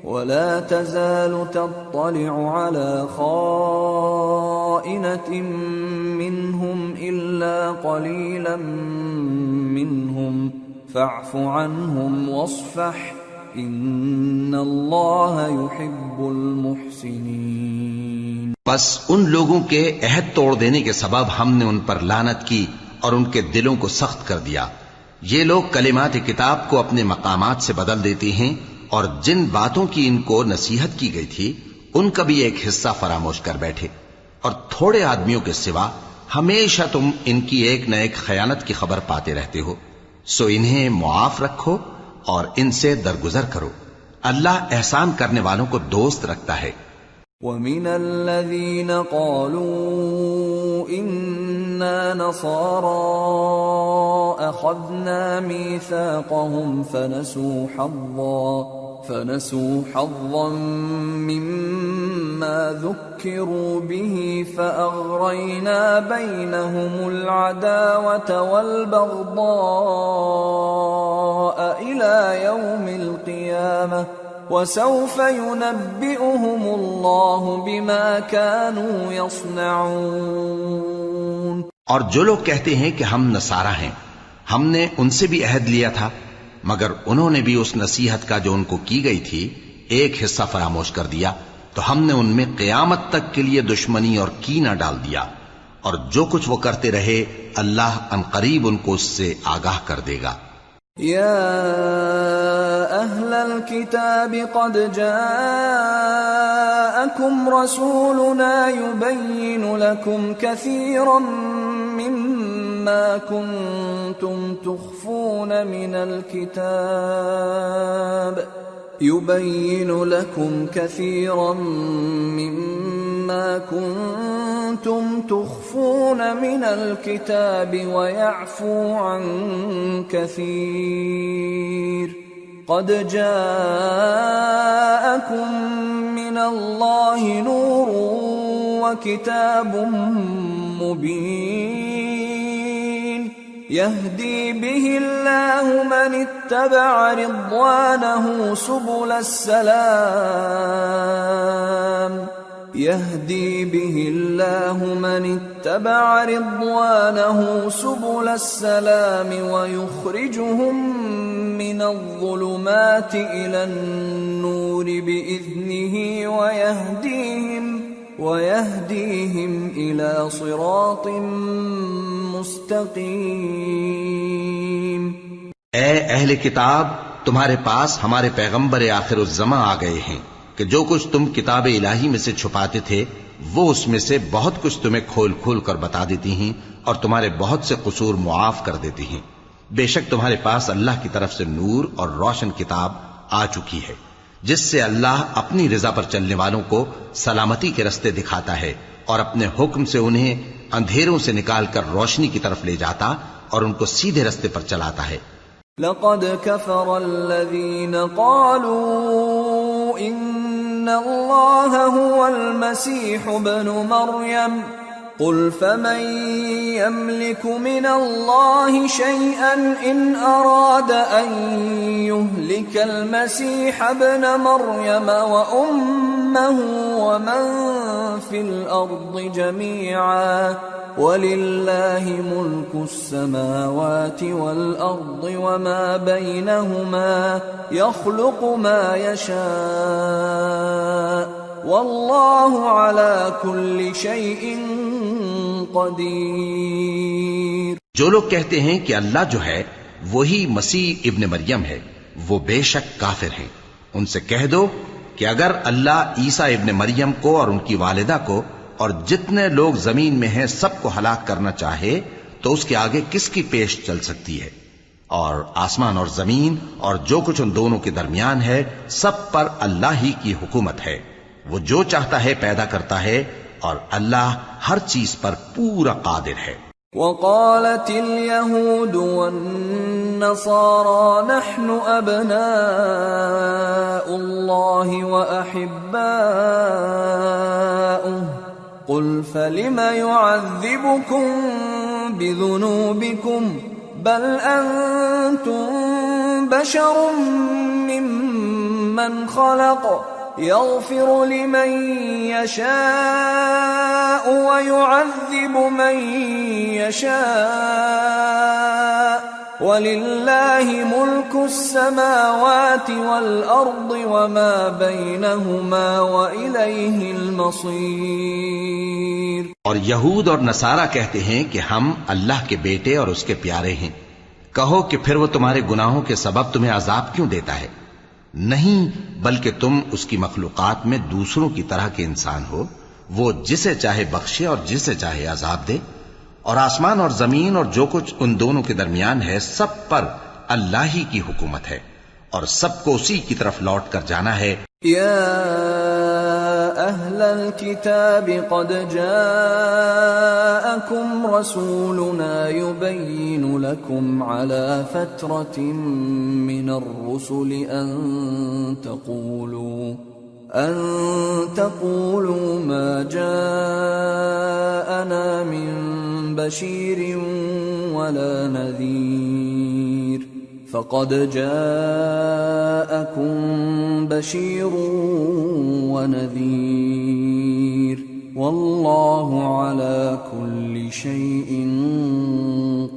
ولا تزال تطلع على خائنة منهم إلا قليلا منهم فاعف عنهم واصفح إن الله يحب المحسنين. بس ان لوگوں کے عہد توڑ دینے کے سبب ہم نے ان پر لعنت کی اور ان کے دلوں کو سخت کر دیا. یہ لوگ کلمات کتاب کو اپنے مقامات سے بدل دیتے ہیں اور جن باتوں کی ان کو نصیحت کی گئی تھی ان کا بھی ایک حصہ فراموش کر بیٹھے. اور تھوڑے آدمیوں کے سوا ہمیشہ تم ان کی ایک نہ ایک خیانت کی خبر پاتے رہتے ہو. سو انہیں معاف رکھو اور ان سے درگزر کرو. اللہ احسان کرنے والوں کو دوست رکھتا ہے. وَمِنَ الَّذِينَ قَالُوا إِنَّا نَصَارَىٰ أَخَذْنَا مِيثَاقَهُمْ فَنَسُوا حَظًّا مِّمَّا ذُكِّرُوا بِهِ فَأَغْرَيْنَا بَيْنَهُمُ الْعَدَاوَةَ وَالْبَغْضَاءَ إِلَىٰ يَوْمِ الْقِيَامَةِ وَسَوْفَ يُنَبِّئُهُمُ اللَّهُ بِمَا كَانُوا يَصْنَعُونَ. اور جو لوگ کہتے ہیں کہ ہم نصارہ ہیں، ہم نے ان سے بھی عہد لیا تھا مگر انہوں نے بھی اس نصیحت کا جو ان کو کی گئی تھی ایک حصہ فراموش کر دیا تو ہم نے ان میں قیامت تک کے لیے دشمنی اور کینہ ڈال دیا. اور جو کچھ وہ کرتے رہے اللہ عنقریب ان کو اس سے آگاہ کر دے گا. يا أهل الكتاب قد جاءكم رسولنا يبين لكم كثيرا مما كنتم تخفون من الكتاب ويعفو عن كثير قد جاءكم من الله نور وكتاب مبين يهدي به الله من اتبع رضوانه سبل السلام يهدي به الله من اتبع رضوانه سبل السلام ويخرجهم من الظلمات إلى النور بإذنه ويهديهم إلى صراط مستقیم. اے اہل کتاب تمہارے پاس ہمارے پیغمبر آخر الزماں آ گئے ہیں کہ جو کچھ تم کتاب الہی میں سے چھپاتے تھے وہ اس میں سے بہت کچھ تمہیں کھول کھول کر بتا دیتی ہیں اور تمہارے بہت سے قصور معاف کر دیتی ہیں. بے شک تمہارے پاس اللہ کی طرف سے نور اور روشن کتاب آ چکی ہے جس سے اللہ اپنی رضا پر چلنے والوں کو سلامتی کے رستے دکھاتا ہے اور اپنے حکم سے انہیں اندھیروں سے نکال کر روشنی کی طرف لے جاتا اور ان کو سیدھے رستے پر چلاتا ہے. لقد كفر الذين قالوا إن الله هو المسيح ابن مريم قل فمن يملك من الله شيئا إن أراد أن يهلك المسيح ابن مريم وأمه ومن في الأرض جميعا وَلِلَّهِ مُلْكُ السَّمَاوَاتِ وَالْأَرْضِ وَمَا بَيْنَهُمَا يَخْلُقُ مَا يَشَاءُ وَاللَّهُ عَلَى كُلِّ شَيْءٍ قَدِيرٌ. جو لوگ کہتے ہیں کہ اللہ جو ہے وہی مسیح ابن مریم ہے وہ بے شک کافر ہیں. ان سے کہہ دو کہ اگر اللہ عیسیٰ ابن مریم کو اور ان کی والدہ کو اور جتنے لوگ زمین میں ہیں سب کو ہلاک کرنا چاہے تو اس کے آگے کس کی پیش چل سکتی ہے؟ اور آسمان اور زمین اور جو کچھ ان دونوں کے درمیان ہے سب پر اللہ ہی کی حکومت ہے. وہ جو چاہتا ہے پیدا کرتا ہے اور اللہ ہر چیز پر پورا قادر ہے. وقالت اليهود والنصارى نحن أبناء الله وأحباؤه قل فلم يعذبكم بذنوبكم بل أنتم بشر ممن خلق يغفر لمن يشاء ويعذب من يشاء وَلِلَّهِ مُلْكُ السَّمَاوَاتِ وَالْأَرْضِ وَمَا بَيْنَهُمَا وَإِلَيْهِ الْمَصِيرُ. اور یہود اور نصارہ کہتے ہیں کہ ہم اللہ کے بیٹے اور اس کے پیارے ہیں. کہو کہ پھر وہ تمہارے گناہوں کے سبب تمہیں عذاب کیوں دیتا ہے؟ نہیں، بلکہ تم اس کی مخلوقات میں دوسروں کی طرح کے انسان ہو. وہ جسے چاہے بخشے اور جسے چاہے عذاب دے. اور آسمان اور زمین اور جو کچھ ان دونوں کے درمیان ہے سب پر اللہ ہی کی حکومت ہے اور سب کو اسی کی طرف لوٹ کر جانا ہے. یا اہل الكتاب قد جاءکم رسولنا یبین لکم علی فترة من الرسل أن تقولوا ما جاءنا من بشير ولا نذير فقد جاءكم بشير ونذير والله على كل شيء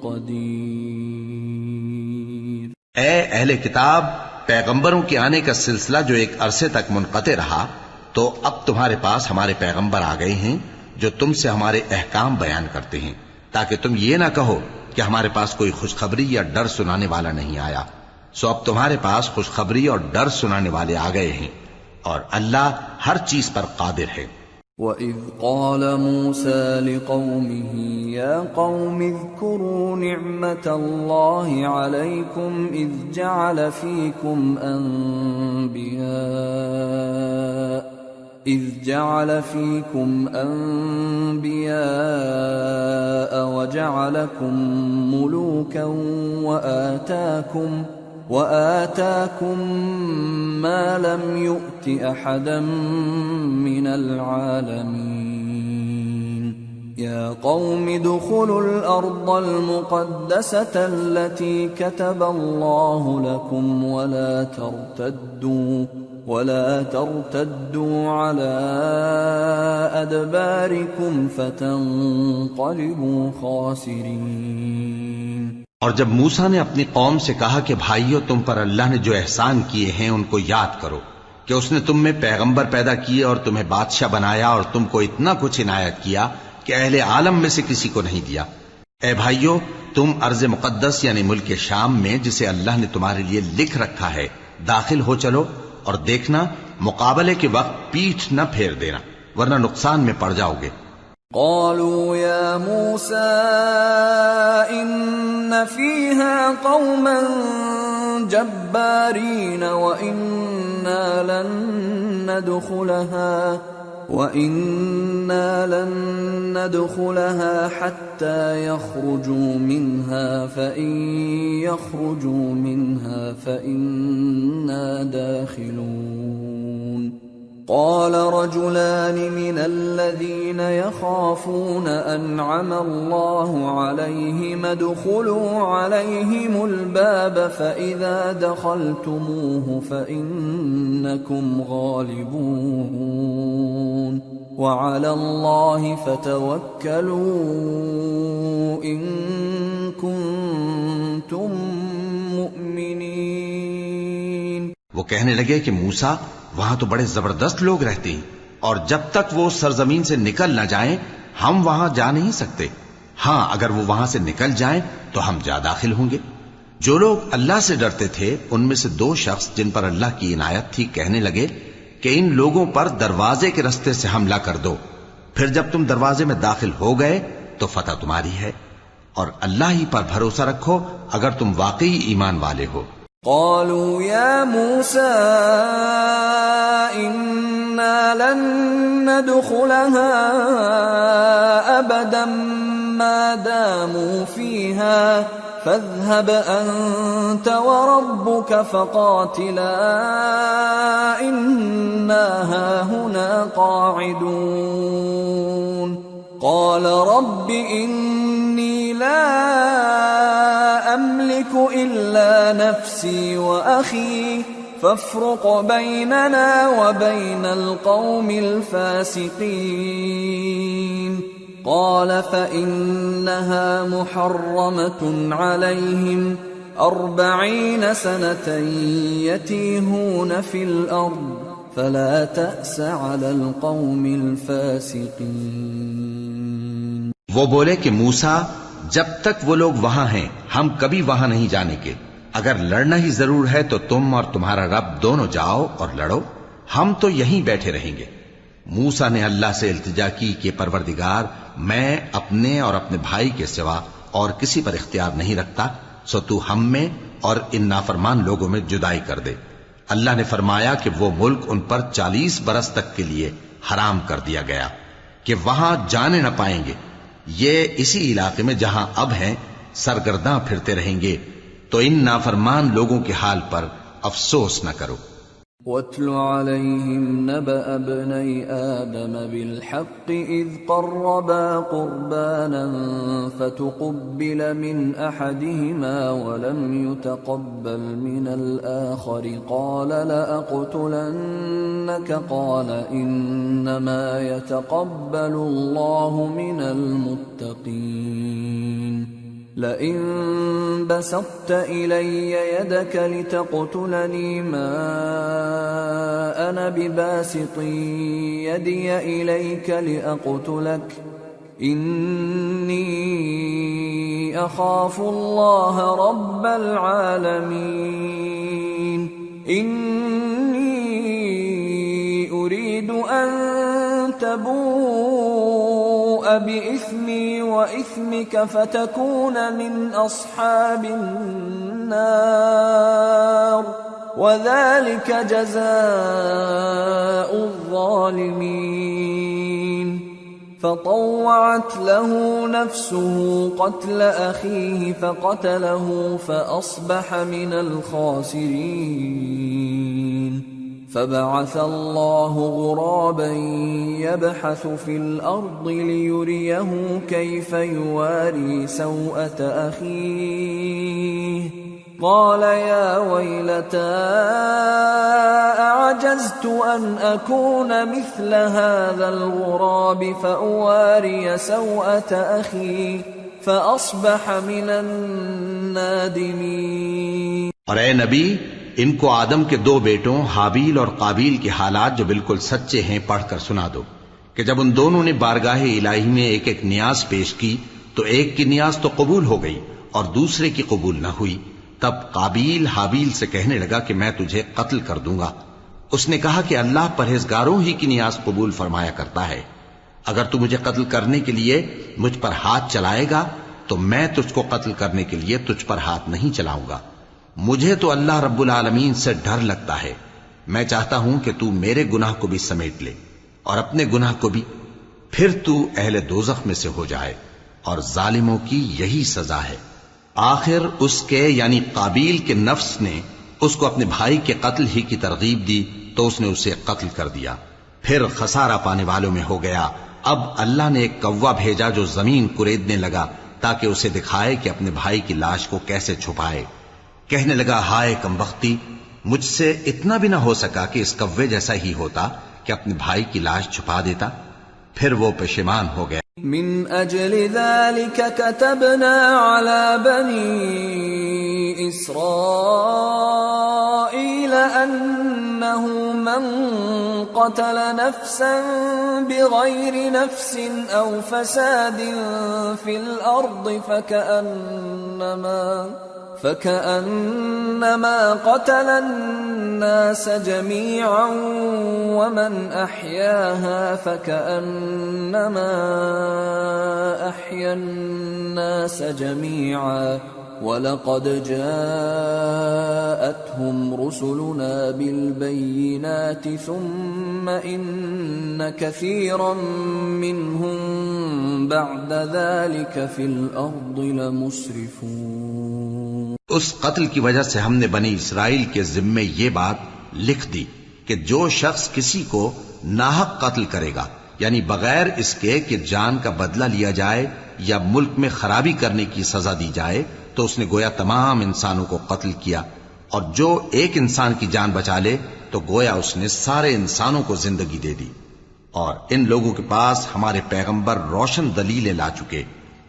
قدير. اے اہل کتاب، پیغمبروں کے آنے کا سلسلہ جو ایک عرصے تک منقطع رہا، تو اب تمہارے پاس ہمارے پیغمبر آ گئے ہیں جو تم سے ہمارے احکام بیان کرتے ہیں، تاکہ تم یہ نہ کہو کہ ہمارے پاس کوئی خوشخبری یا ڈر سنانے والا نہیں آیا. سو اب تمہارے پاس خوشخبری اور ڈر سنانے والے آ گئے ہیں اور اللہ ہر چیز پر قادر ہے. وَإِذْ قَالَ مُوسَى لِقَوْمِهِ يَا قَوْمِ اذْكُرُوا نِعْمَةَ اللَّهِ عَلَيْكُمْ إِذْ جَعَلَ فِيكُمْ أَنْبِيَاءَ وَجَعَلَكُمْ مُلُوكًا وَآتَاكُمْ مَا لَمْ يُؤْتِ أَحَدًا مِّنَ الْعَالَمِينَ. يَا قَوْمِ ادْخُلُوا الْأَرْضَ الْمُقَدَّسَةَ الَّتِي كَتَبَ اللَّهُ لَكُمْ ولا ترتدوا على أدباركم فتنقلبوا خاسرين. اور جب موسیٰ نے اپنی قوم سے کہا کہ بھائیو، تم پر اللہ نے جو احسان کیے ہیں ان کو یاد کرو، کہ اس نے تم میں پیغمبر پیدا کیے اور تمہیں بادشاہ بنایا اور تم کو اتنا کچھ عنایت کیا کہ اہل عالم میں سے کسی کو نہیں دیا. اے بھائیو، تم ارض مقدس یعنی ملک شام میں، جسے اللہ نے تمہارے لیے لکھ رکھا ہے، داخل ہو چلو، اور دیکھنا مقابلے کے وقت پیٹھ نہ پھیر دینا، ورنہ نقصان میں پڑ جاؤ گے. قالوا يا موسى إن فيها قوما جبارين وإنا لن ندخلها حتى يخرجوا منها فإن يخرجوا منها فإنا داخلون. قال رجلان من الذين يخافون أنعم الله عليهم ادخلوا عليهم الباب فإذا دخلتموه فإنكم غالبون وعلى الله فتوكلوا إن كنتم مؤمنين. وہ کہنے لگے کہ موسیٰ، وہاں تو بڑے زبردست لوگ رہتے ہیں، اور جب تک وہ سرزمین سے نکل نہ جائیں ہم وہاں جا نہیں سکتے. ہاں، اگر وہ وہاں سے نکل جائیں تو ہم جا داخل ہوں گے. جو لوگ اللہ سے ڈرتے تھے ان میں سے دو شخص جن پر اللہ کی عنایت تھی کہنے لگے کہ ان لوگوں پر دروازے کے راستے سے حملہ کر دو، پھر جب تم دروازے میں داخل ہو گئے تو فتح تمہاری ہے. اور اللہ ہی پر بھروسہ رکھو اگر تم واقعی ایمان والے ہو۔ قالوا يا موسى إنا لن ندخلها أبدا ما داموا فيها فاذهب أنت وربك فقاتلا إنا هاهنا قاعدون قال رب إني لا أملك إلا نفسي وأخي فافرق بيننا وبين القوم الفاسقين قال فإنها محرمة عليهم 40 سنة يتيهون في الأرض فلا تأس على القوم الفاسقين۔ وہ بولے کہ موسیٰ جب تک وہ لوگ وہاں ہیں ہم کبھی وہاں نہیں جانے کے، اگر لڑنا ہی ضرور ہے تو تم اور تمہارا رب دونوں جاؤ اور لڑو، ہم تو یہیں بیٹھے رہیں گے۔ موسیٰ نے اللہ سے التجا کی کہ پروردگار میں اپنے اور اپنے بھائی کے سوا اور کسی پر اختیار نہیں رکھتا، سو تو ہم میں اور ان نافرمان لوگوں میں جدائی کر دے۔ اللہ نے فرمایا کہ وہ ملک ان پر 40 برس تک کے لیے حرام کر دیا گیا کہ وہاں جانے نہ پائیں گے، یہ اسی علاقے میں جہاں اب ہیں سرگرداں پھرتے رہیں گے، تو ان نافرمان لوگوں کے حال پر افسوس نہ کرو۔ وَاتْلُ عَلَيْهِمْ نَبَأَ ابْنَيْ آدَمَ بِالْحَقِّ إِذْ قَرَّبَا قُرْبَانًا فَتُقُبِّلَ مِنْ أَحَدِهِمَا وَلَمْ يُتَقَبَّلْ مِنَ الْآخَرِ قَالَ لَأَقْتُلَنَّكَ قَالَ إِنَّمَا يَتَقَبَّلُ اللَّهُ مِنَ الْمُتَّقِينَ لئن بسطت إلي يدك لتقتلني ما أنا بباسط يدي إليك لأقتلك إني أخاف الله رب العالمين إني أريد أن تبوء بإثمي وإثمك فتكون من أصحاب النار وذلك جزاء الظالمين فطوعت له نفسه قتل أخيه فقتله فأصبح من الخاسرين فبعث الله غرابا يبحث في الأرض ليريه كيف يواري سوءة أخيه قال يا ويلتى أعجزت أن أكون مثل هذا الغراب فأواري سوءة أخي فأصبح من النادمين۔ اور اے نبی ان کو آدم کے 2 بیٹوں حابیل اور قابیل کے حالات جو بالکل سچے ہیں پڑھ کر سنا دو کہ جب ان دونوں نے بارگاہ الہی میں ایک ایک نیاز پیش کی تو ایک کی نیاز تو قبول ہو گئی اور دوسرے کی قبول نہ ہوئی، تب قابیل حابیل سے کہنے لگا کہ میں تجھے قتل کر دوں گا۔ اس نے کہا کہ اللہ پرہیزگاروں ہی کی نیاز قبول فرمایا کرتا ہے، اگر تو مجھے قتل کرنے کے لیے مجھ پر ہاتھ چلائے گا تو میں تجھ کو قتل کرنے کے لیے تجھ پر ہاتھ نہیں چلاؤں گا۔ مجھے تو اللہ رب العالمین سے ڈر لگتا ہے، میں چاہتا ہوں کہ تو میرے گناہ کو بھی سمیٹ لے اور اپنے گناہ کو بھی، پھر تو اہل دوزخ میں سے ہو جائے، اور ظالموں کی یہی سزا ہے۔ آخر اس کے یعنی قابیل کے نفس نے اس کو اپنے بھائی کے قتل ہی کی ترغیب دی تو اس نے اسے قتل کر دیا، پھر خسارہ پانے والوں میں ہو گیا۔ اب اللہ نے ایک کوا بھیجا جو زمین کریدنے لگا تاکہ اسے دکھائے کہ اپنے بھائی کی لاش کو کیسے چھپائے۔ کہنے لگا ہائے کمبختی، مجھ سے اتنا بھی نہ ہو سکا کہ اس کوے جیسا ہی ہوتا کہ اپنے بھائی کی لاش چھپا دیتا۔ پھر وہ پشیمان ہو گیا۔ من اجل ذلك كتبنا على بني اسرائيل انه من قتل نفسا بغير نفس او فساد في الارض فكأنما قتل الناس جميعا ومن أحياها فكأنما أحيا الناس جميعا وَلَقَدْ جَاءَتْهُمْ رُسُلُنَا بِالْبَيِّنَاتِ ثُمَّ إِنَّ كَثِيرًا مِّنْهُمْ بَعْدَ ذَلِكَ فِي الْأَرْضِ لَمُسْرِفُونَ۔ اس قتل کی وجہ سے ہم نے بنی اسرائیل کے ذمے یہ بات لکھ دی کہ جو شخص کسی کو ناحق قتل کرے گا، یعنی بغیر اس کے کہ جان کا بدلہ لیا جائے یا ملک میں خرابی کرنے کی سزا دی جائے، تو اس نے گویا تمام انسانوں کو قتل کیا، اور جو ایک انسان کی جان بچا لے تو گویا اس نے سارے انسانوں کو زندگی دے دی۔ اور ان لوگوں کے پاس ہمارے پیغمبر روشن دلیلیں لا چکے،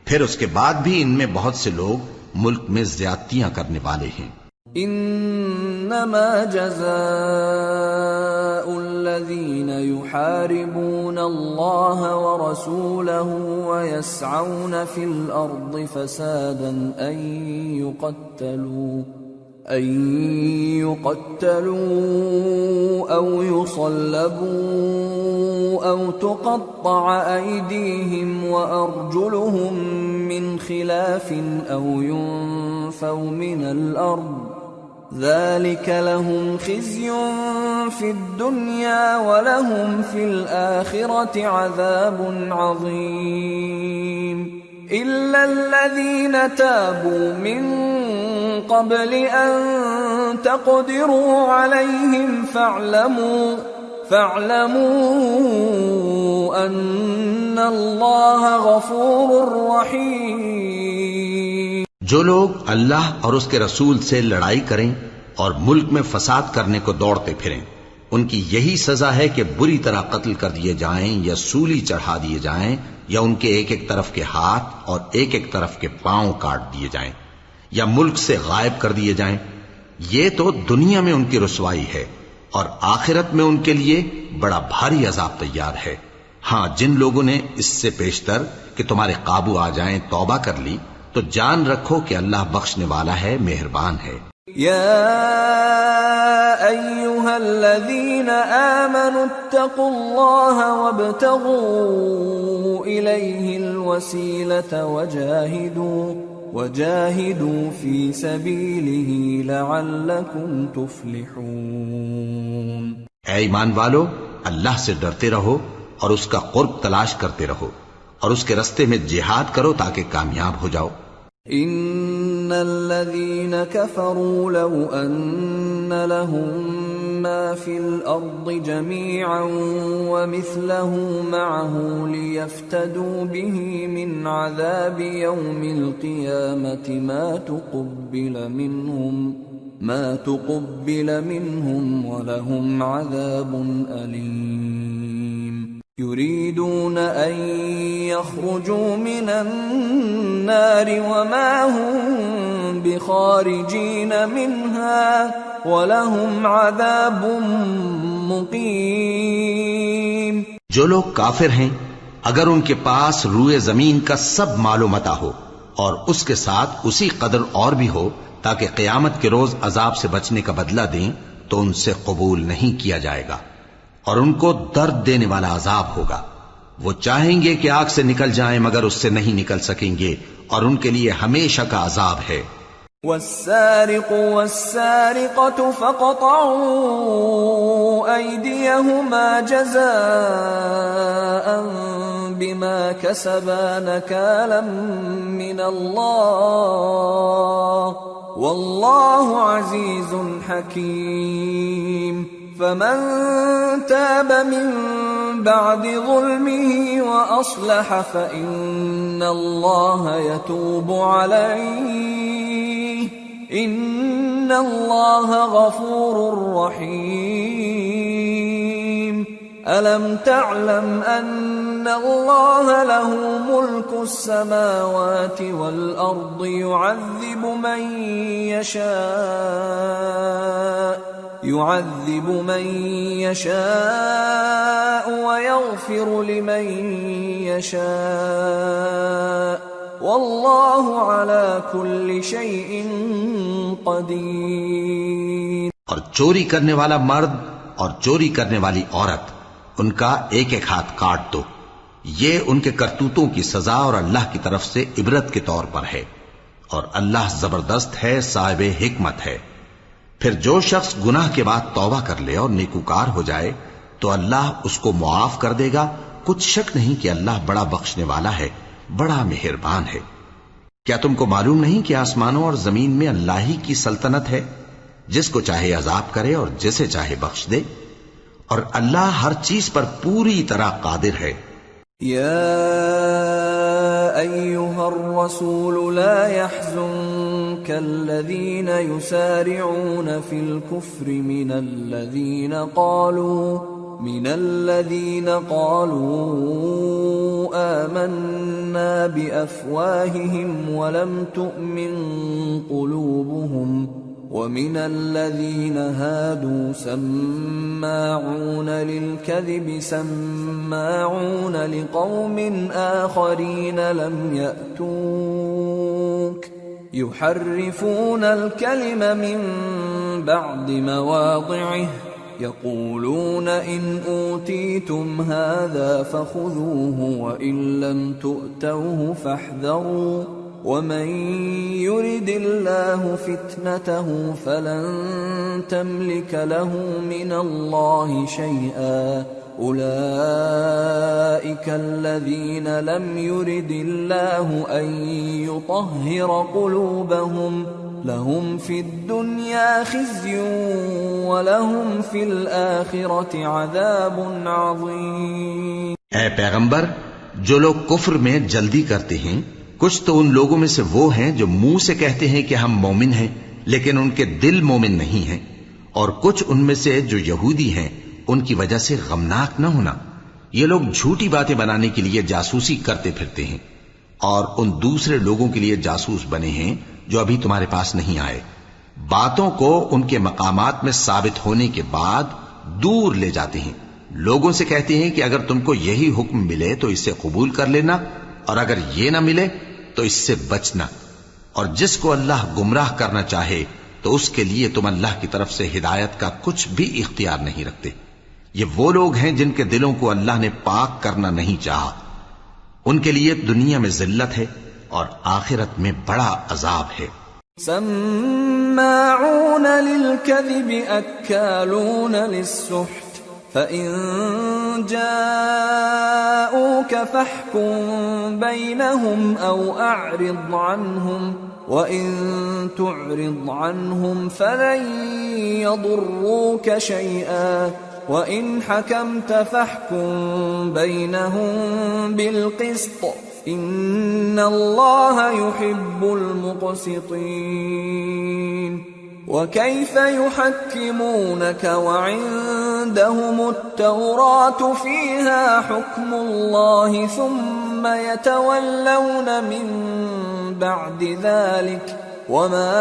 پھر اس کے بعد بھی ان میں بہت سے لوگ ملک میں زیادتیاں کرنے والے ہیں۔ انما جزاء الذين يحاربون الله ورسوله ويسعون في الارض فسادا ان يقتلوا او يصلبوا او تقطع ايديهم وارجلهم من خلاف او ينفوا من الارض ذلك لهم خزي في الدنيا ولهم في الآخرة عذاب عظيم إلا الذين تابوا من قبل أن تقدروا عليهم فاعلموا أن الله غفور رحيم۔ جو لوگ اللہ اور اس کے رسول سے لڑائی کریں اور ملک میں فساد کرنے کو دوڑتے پھریں، ان کی یہی سزا ہے کہ بری طرح قتل کر دیے جائیں یا سولی چڑھا دیے جائیں یا ان کے ایک ایک طرف کے ہاتھ اور ایک ایک طرف کے پاؤں کاٹ دیے جائیں یا ملک سے غائب کر دیے جائیں۔ یہ تو دنیا میں ان کی رسوائی ہے اور آخرت میں ان کے لیے بڑا بھاری عذاب تیار ہے۔ ہاں، جن لوگوں نے اس سے پیشتر کہ تمہارے قابو آ جائیں توبہ کر لی تو جان رکھو کہ اللہ بخشنے والا ہے، مہربان ہے۔ یا ایھا الذین آمنوا اتقوا اللہ وابتغوا الیہ الوسیلۃ وجاہدوا فی سبیلہ لعلکم تفلحون۔ اے ایمان والو، اللہ سے ڈرتے رہو اور اس کا قرب تلاش کرتے رہو اور اس کے رستے میں جہاد کرو تاکہ کامیاب ہو جاؤ۔ ان الذين كفروا لو ان لهم ما في الارض جميعا ومثله معه ليفتدوا به من عذاب يوم القيامة ما تقبل منهم ولهم عذاب أليم۔ يريدون أن يخرجوا من النار وما هم بخارجين منها ولهم عذاب مقيم۔ جو لوگ کافر ہیں، اگر ان کے پاس روئے زمین کا سب مال و متاع ہو اور اس کے ساتھ اسی قدر اور بھی ہو تاکہ قیامت کے روز عذاب سے بچنے کا بدلہ دیں، تو ان سے قبول نہیں کیا جائے گا اور ان کو درد دینے والا عذاب ہوگا۔ وہ چاہیں گے کہ آگ سے نکل جائیں مگر اس سے نہیں نکل سکیں گے اور ان کے لیے ہمیشہ کا عذاب ہے۔ والسارق والسارقة فاقطعوا أيديهما جزاء بما كسبا نكالا من الله والله عزيز حكيم۔ فمن تاب من بعد ظلمه وأصلح فإن الله يتوب عليه إن الله غفور رحيم۔ ألم تعلم أن الله له ملك السماوات والأرض يعذب من يشاء ويغفر لمن يشاء واللہ علی کل شیء قدیر. اور چوری کرنے والا مرد اور چوری کرنے والی عورت، ان کا ایک ایک ہاتھ کاٹ دو. یہ ان کے کرتوتوں کی سزا اور اللہ کی طرف سے عبرت کے طور پر ہے، اور اللہ زبردست ہے، صاحب حکمت ہے. پھر جو شخص گناہ کے بعد توبہ کر لے اور نیکوکار ہو جائے تو اللہ اس کو معاف کر دے گا. کچھ شک نہیں کہ اللہ بڑا بخشنے والا ہے، بڑا مہربان ہے. کیا تم کو معلوم نہیں کہ آسمانوں اور زمین میں اللہ ہی کی سلطنت ہے، جس کو چاہے عذاب کرے اور جسے چاہے بخش دے، اور اللہ ہر چیز پر پوری طرح قادر ہے. يا أيها الرسول لا يحزنك الذين يسارعون في الكفر من الذين قالوا آمنا بأفواههم ولم تؤمن قلوبهم ومن الذين هادوا سماعون للكذب سماعون لقوم آخرين لم يأتوك يحرفون الكلم من بعد مواضعه يقولون إن أوتيتم هذا فخذوه وإن لم تؤتوه فاحذروا ومن يرد الله فتنته فلن تملك له من الله شيئا أولئك الذين لم يرد الله أن يطهر قلوبهم لهم في الدنيا خزي ولهم في الآخرة عذاب عظيم. اے پیغمبر، جو لوگ کفر میں جلدی کرتے ہیں کچھ تو ان لوگوں میں سے وہ ہیں جو منہ سے کہتے ہیں کہ ہم مومن ہیں لیکن ان کے دل مومن نہیں ہیں، اور کچھ ان میں سے جو یہودی ہیں ان کی وجہ سے غمناک نہ ہونا. یہ لوگ جھوٹی باتیں بنانے کے لیے جاسوسی کرتے پھرتے ہیں اور ان دوسرے لوگوں کے لیے جاسوس بنے ہیں جو ابھی تمہارے پاس نہیں آئے. باتوں کو ان کے مقامات میں ثابت ہونے کے بعد دور لے جاتے ہیں. لوگوں سے کہتے ہیں کہ اگر تم کو یہی حکم ملے تو اسے قبول کر لینا، اور اگر یہ نہ ملے تو اس سے بچنا. اور جس کو اللہ گمراہ کرنا چاہے تو اس کے لیے تم اللہ کی طرف سے ہدایت کا کچھ بھی اختیار نہیں رکھتے. یہ وہ لوگ ہیں جن کے دلوں کو اللہ نے پاک کرنا نہیں چاہا. ان کے لیے دنیا میں ذلت ہے اور آخرت میں بڑا عذاب ہے. سماعون للكذب اکالون للسحت فإن جاءوك فاحكم بينهم أو أعرض عنهم وإن تعرض عنهم فلن يضروك شيئا وإن حكمت فاحكم بينهم بالقسط إن الله يحب المقسطين. وكيف يحكمونك وعندهم التوراة فيها حكم الله ثم يتولون من بعد ذلك وما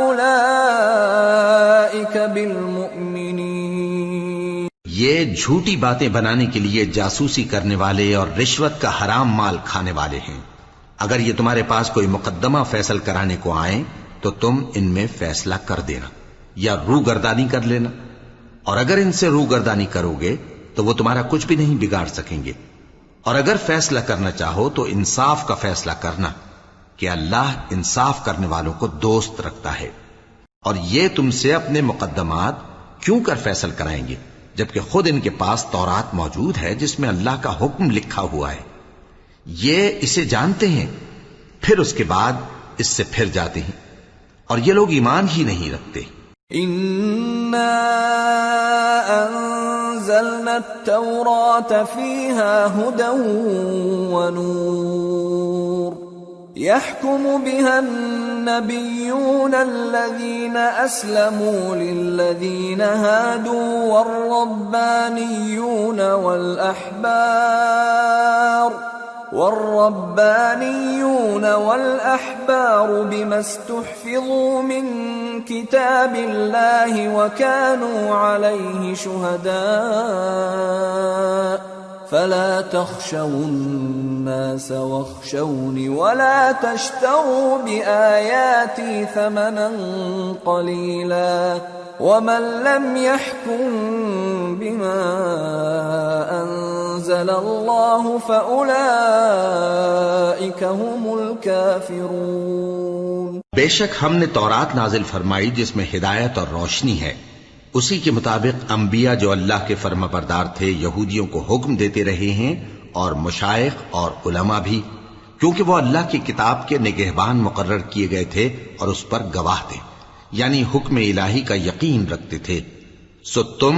أولئك بالمؤمنين. یہ جھوٹی باتیں بنانے کے لیے جاسوسی کرنے والے اور رشوت کا حرام مال کھانے والے ہیں. اگر یہ تمہارے پاس کوئی مقدمہ فیصل کرانے کو آئیں تو تم ان میں فیصلہ کر دینا یا روگردانی کر لینا، اور اگر ان سے روگردانی کرو گے تو وہ تمہارا کچھ بھی نہیں بگاڑ سکیں گے. اور اگر فیصلہ کرنا چاہو تو انصاف کا فیصلہ کرنا کہ اللہ انصاف کرنے والوں کو دوست رکھتا ہے. اور یہ تم سے اپنے مقدمات کیوں کر فیصل کرائیں گے جبکہ خود ان کے پاس تورات موجود ہے جس میں اللہ کا حکم لکھا ہوا ہے. یہ اسے جانتے ہیں پھر اس کے بعد اس سے پھر جاتے ہیں، اور یہ لوگ ایمان ہی نہیں رکھتے. اِنَّا أَنزَلْنَا التَّوْرَاةَ فِيهَا هُدًى وَنُورٌ يَحْكُمُ بِهَا النَّبِيُّونَ الَّذِينَ أَسْلَمُوا لِلَّذِينَ هَادُوا والربانيون والأحبار بما استحفظوا من كتاب الله وكانوا عليه شهداء فلا تخشوا الناس واخشوني ولا تشتروا بآياتي ثمنا قليلا ومن لم يحكم بما أنزل الله فأولئك هم الكافرون۔ بے شک ہم نے تورات نازل فرمائی جس میں ہدایت اور روشنی ہے، اسی کے مطابق انبیاء جو اللہ کے فرما بردار تھے یہودیوں کو حکم دیتے رہے ہیں، اور مشائخ اور علماء بھی، کیونکہ وہ اللہ کی کتاب کے نگہبان مقرر کیے گئے تھے اور اس پر گواہ تھے، یعنی حکم الہی کا یقین رکھتے تھے۔ سو تم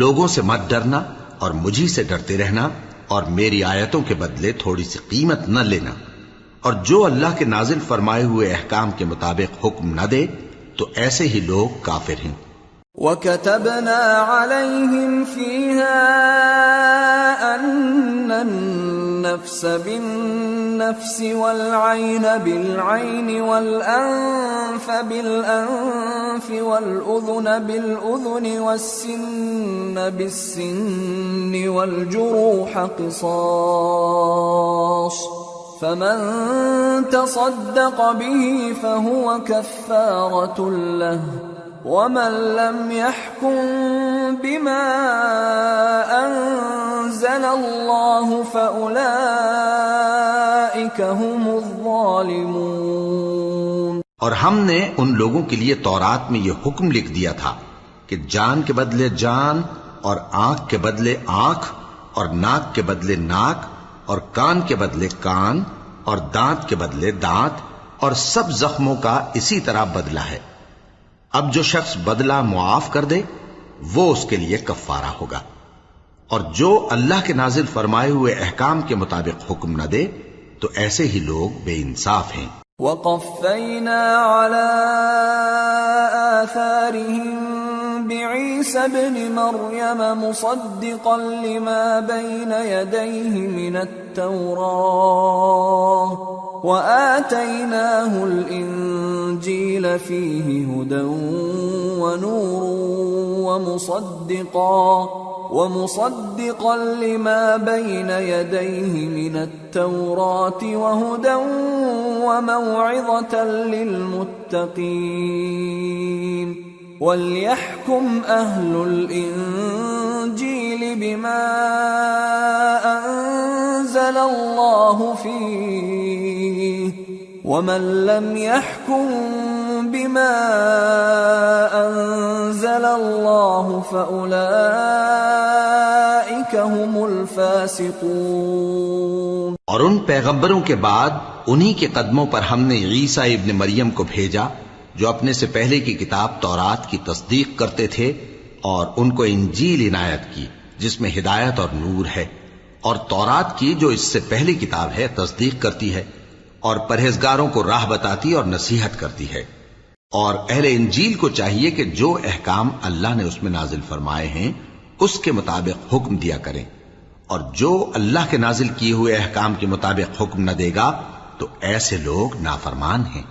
لوگوں سے مت ڈرنا اور مجھی سے ڈرتے رہنا، اور میری آیتوں کے بدلے تھوڑی سی قیمت نہ لینا، اور جو اللہ کے نازل فرمائے ہوئے احکام کے مطابق حکم نہ دے تو ایسے ہی لوگ کافر ہیں۔ وَكَتَبْنَا عَلَيْهِمْ فِيهَا أَنَّ النَّفْسَ بِالنَّفْسِ وَالْعَيْنَ بِالْعَيْنِ وَالْأَنفَ بِالْأَنفِ وَالْأُذُنَ بِالْأُذُنِ وَالسِّنَّ بِالسِّنِّ وَالْجُرُوحَ قِصَاصٌ فَمَن تَصَدَّقَ بِهِ فَهُوَ كَفَّارَةٌ لَهُ وَمَن لَّمْ يَحْكُم بِمَا أَنزَلَ اللَّهُ فَأُولَئِكَ هُمُ الظَّالِمُونَ۔ اور ہم نے ان لوگوں کے لیے تورات میں یہ حکم لکھ دیا تھا کہ جان کے بدلے جان، اور آنکھ کے بدلے آنکھ، اور ناک کے بدلے ناک، اور کان کے بدلے کان، اور دانت کے بدلے دانت، اور سب زخموں کا اسی طرح بدلہ ہے۔ اب جو شخص بدلہ معاف کر دے وہ اس کے لیے کفارہ ہوگا، اور جو اللہ کے نازل فرمائے ہوئے احکام کے مطابق حکم نہ دے تو ایسے ہی لوگ بے انصاف ہیں۔ وَقَفَّيْنَا عَلَىٰ آثَارِهِم بِعِيسَى ابْنِ مَرْيَمَ مُصَدِّقًا لِمَا بَيْنَ يَدَيْهِ مِنَ التَّوْرَاةِ وَآتَيْنَاهُ الْإِنجِيلَ فِيهِ هُدًى وَنُورٌ وَمُصَدِّقًا لِمَا بَيْنَ يَدَيْهِ مِنَ التَّوْرَاةِ وَهُدًى وَمَوْعِظَةً لِّلْمُتَّقِينَ وَلْيَحْكُمْ أَهْلُ الْإِنجِيلِ بِمَا أَنزَلَ اللَّهُ فِيهِ وَمَن لَّمْ يَحْكُم بِمَا أَنزَلَ اللَّهُ فَأُولَئِكَ هُمُ الْفَاسِقُونَ۔ اور ان پیغمبروں کے بعد انہی کے قدموں پر ہم نے عیسیٰ ابن مریم کو بھیجا جو اپنے سے پہلے کی کتاب تورات کی تصدیق کرتے تھے، اور ان کو انجیل عنایت کی جس میں ہدایت اور نور ہے، اور تورات کی جو اس سے پہلی کتاب ہے تصدیق کرتی ہے، اور پرہیزگاروں کو راہ بتاتی اور نصیحت کرتی ہے۔ اور اہل انجیل کو چاہیے کہ جو احکام اللہ نے اس میں نازل فرمائے ہیں اس کے مطابق حکم دیا کریں، اور جو اللہ کے نازل کیے ہوئے احکام کے مطابق حکم نہ دے گا تو ایسے لوگ نافرمان ہیں۔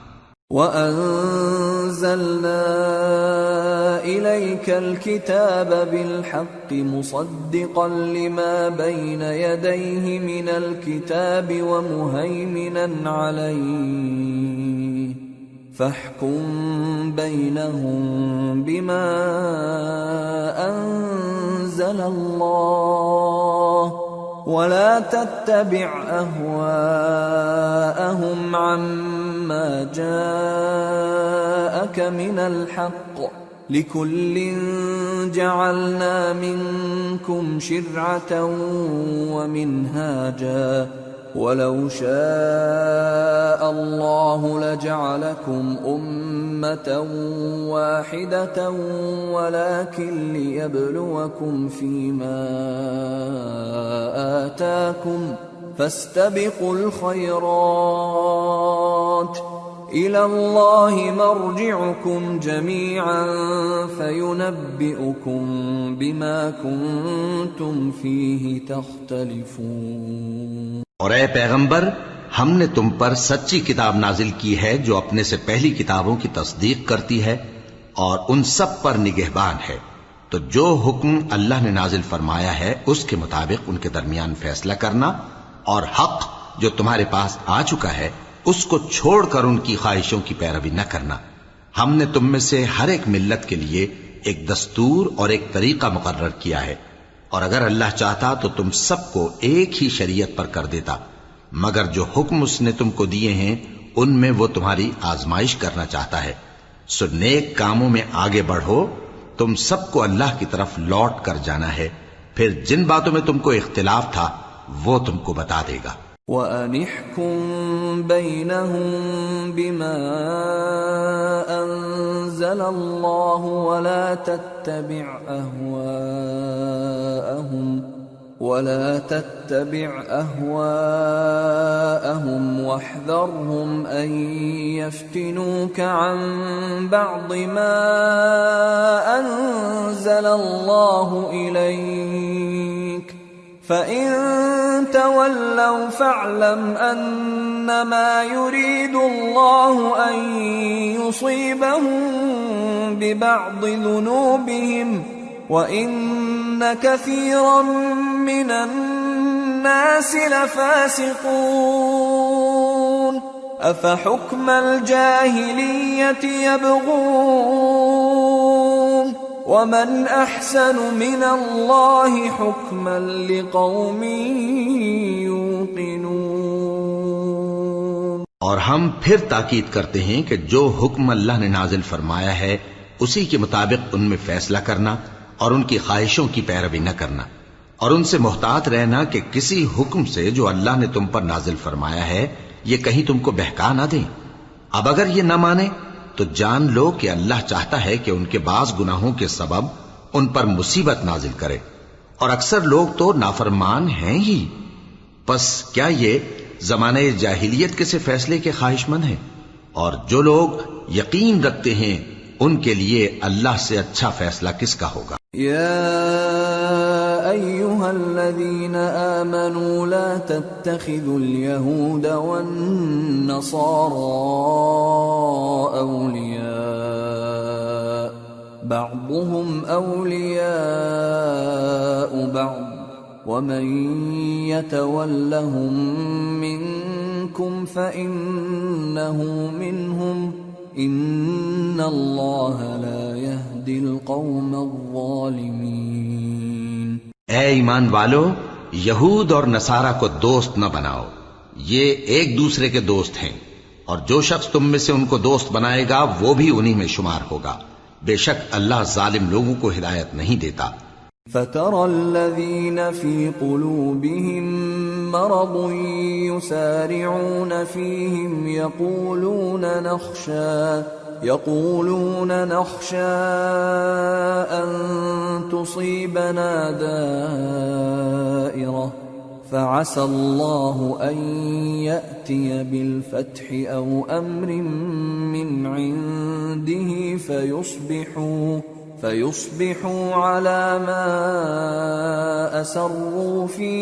وَأَنزَلْنَا إِلَيْكَ الْكِتَابَ بِالْحَقِّ مُصَدِّقًا لِمَا بَيْنَ يَدَيْهِ مِنَ الْكِتَابِ وَمُهَيْمِنًا عَلَيْهِ فَاحْكُم بَيْنَهُم بِمَا أَنزَلَ اللَّهُ وَلَا تَتَّبِعْ أَهْوَاءَهُمْ عَمَّا جَاءَكَ مِنَ الْحَقِّ لِكُلٍّ جَعَلْنَا مِنكُمْ شِرْعَةً وَمِنْهَاجًا وَلَوْ شَاءَ اللَّهُ لَجَعَلَكُمْ أُمَّةً وَاحِدَةً وَلَكِنْ لِيَبْلُوَكُمْ فِيمَا آتَاكُمْ فَاسْتَبِقُوا الْخَيْرَاتِ إِلَى اللَّهِ مَرْجِعُكُمْ جَمِيعًا فَيُنَبِّئُكُم بِمَا كُنتُمْ فِيهِ تَخْتَلِفُونَ۔ اور اے پیغمبر، ہم نے تم پر سچی کتاب نازل کی ہے جو اپنے سے پہلی کتابوں کی تصدیق کرتی ہے اور ان سب پر نگہبان ہے، تو جو حکم اللہ نے نازل فرمایا ہے اس کے مطابق ان کے درمیان فیصلہ کرنا، اور حق جو تمہارے پاس آ چکا ہے اس کو چھوڑ کر ان کی خواہشوں کی پیروی نہ کرنا۔ ہم نے تم میں سے ہر ایک ملت کے لیے ایک دستور اور ایک طریقہ مقرر کیا ہے، اور اگر اللہ چاہتا تو تم سب کو ایک ہی شریعت پر کر دیتا، مگر جو حکم اس نے تم کو دیے ہیں ان میں وہ تمہاری آزمائش کرنا چاہتا ہے۔ سو نیک کاموں میں آگے بڑھو، تم سب کو اللہ کی طرف لوٹ کر جانا ہے، پھر جن باتوں میں تم کو اختلاف تھا وہ تم کو بتا دے گا۔ وَأَنِ احْكُم بَيْنَهُم بِمَا أَنزَلَ اللَّهُ وَلَا تَتَّبِعْ أَهْوَاءَهُمْ وَاحْذَرْهُمْ أَن يَفْتِنُوكَ عَن بَعْضِ مَا أَنزَلَ اللَّهُ إِلَيْكَ فَإِن تَوَلَّوْا فَاعْلَمْ أَنَّمَا يُرِيدُ اللَّهُ أَن يُصِيبَهُم بِبَعْضِ ذُنُوبِهِمْ وَإِنَّ كَثِيرًا مِّنَ النَّاسِ لَفَاسِقُونَ أَفَحُكْمَ الْجَاهِلِيَّةِ يَبْغُونَ وَمَنْ أَحْسَنُ مِنَ اللَّهِ حُكْمًا لِقَوْمٍ يُوقِنُونَ۔ اور ہم پھر تاکید کرتے ہیں کہ جو حکم اللہ نے نازل فرمایا ہے اسی کے مطابق ان میں فیصلہ کرنا اور ان کی خواہشوں کی پیروی نہ کرنا، اور ان سے محتاط رہنا کہ کسی حکم سے جو اللہ نے تم پر نازل فرمایا ہے یہ کہیں تم کو بہکا نہ دیں۔ اب اگر یہ نہ مانے تو جان لو کہ اللہ چاہتا ہے کہ ان کے بعض گناہوں کے سبب ان پر مصیبت نازل کرے، اور اکثر لوگ تو نافرمان ہیں ہی۔ پس کیا یہ زمانہ جاہلیت کے سے فیصلے کے خواہش مند ہیں؟ اور جو لوگ یقین رکھتے ہیں ان کے لیے اللہ سے اچھا فیصلہ کس کا ہوگا؟ یا ایھا الذین آمنوا لا تتخذوا اليہود والنصارى اولیاء بعضهم اولیاء بعض ومن يتولهم منكم فإنه منهم ان اللہ لا يهدی القوم الظالمین۔ اے ایمان والو، یہود اور نصارہ کو دوست نہ بناؤ، یہ ایک دوسرے کے دوست ہیں، اور جو شخص تم میں سے ان کو دوست بنائے گا وہ بھی انہی میں شمار ہوگا۔ بے شک اللہ ظالم لوگوں کو ہدایت نہیں دیتا۔ فَتَرَى الَّذِينَ فِي قُلُوبِهِم مَّرَضٌ يُسَارِعُونَ فِيهِمْ يَقُولُونَ نَخْشَىٰ أَن تُصِيبَنَا دَائِرَةٌ فَعَسَى اللَّهُ أَن يَأْتِيَ بِالْفَتْحِ أَوْ أَمْرٍ مِّنْ عِندِهِ فَيُصْبِحُوا عَلَى مَا أَسَرُّوا فِي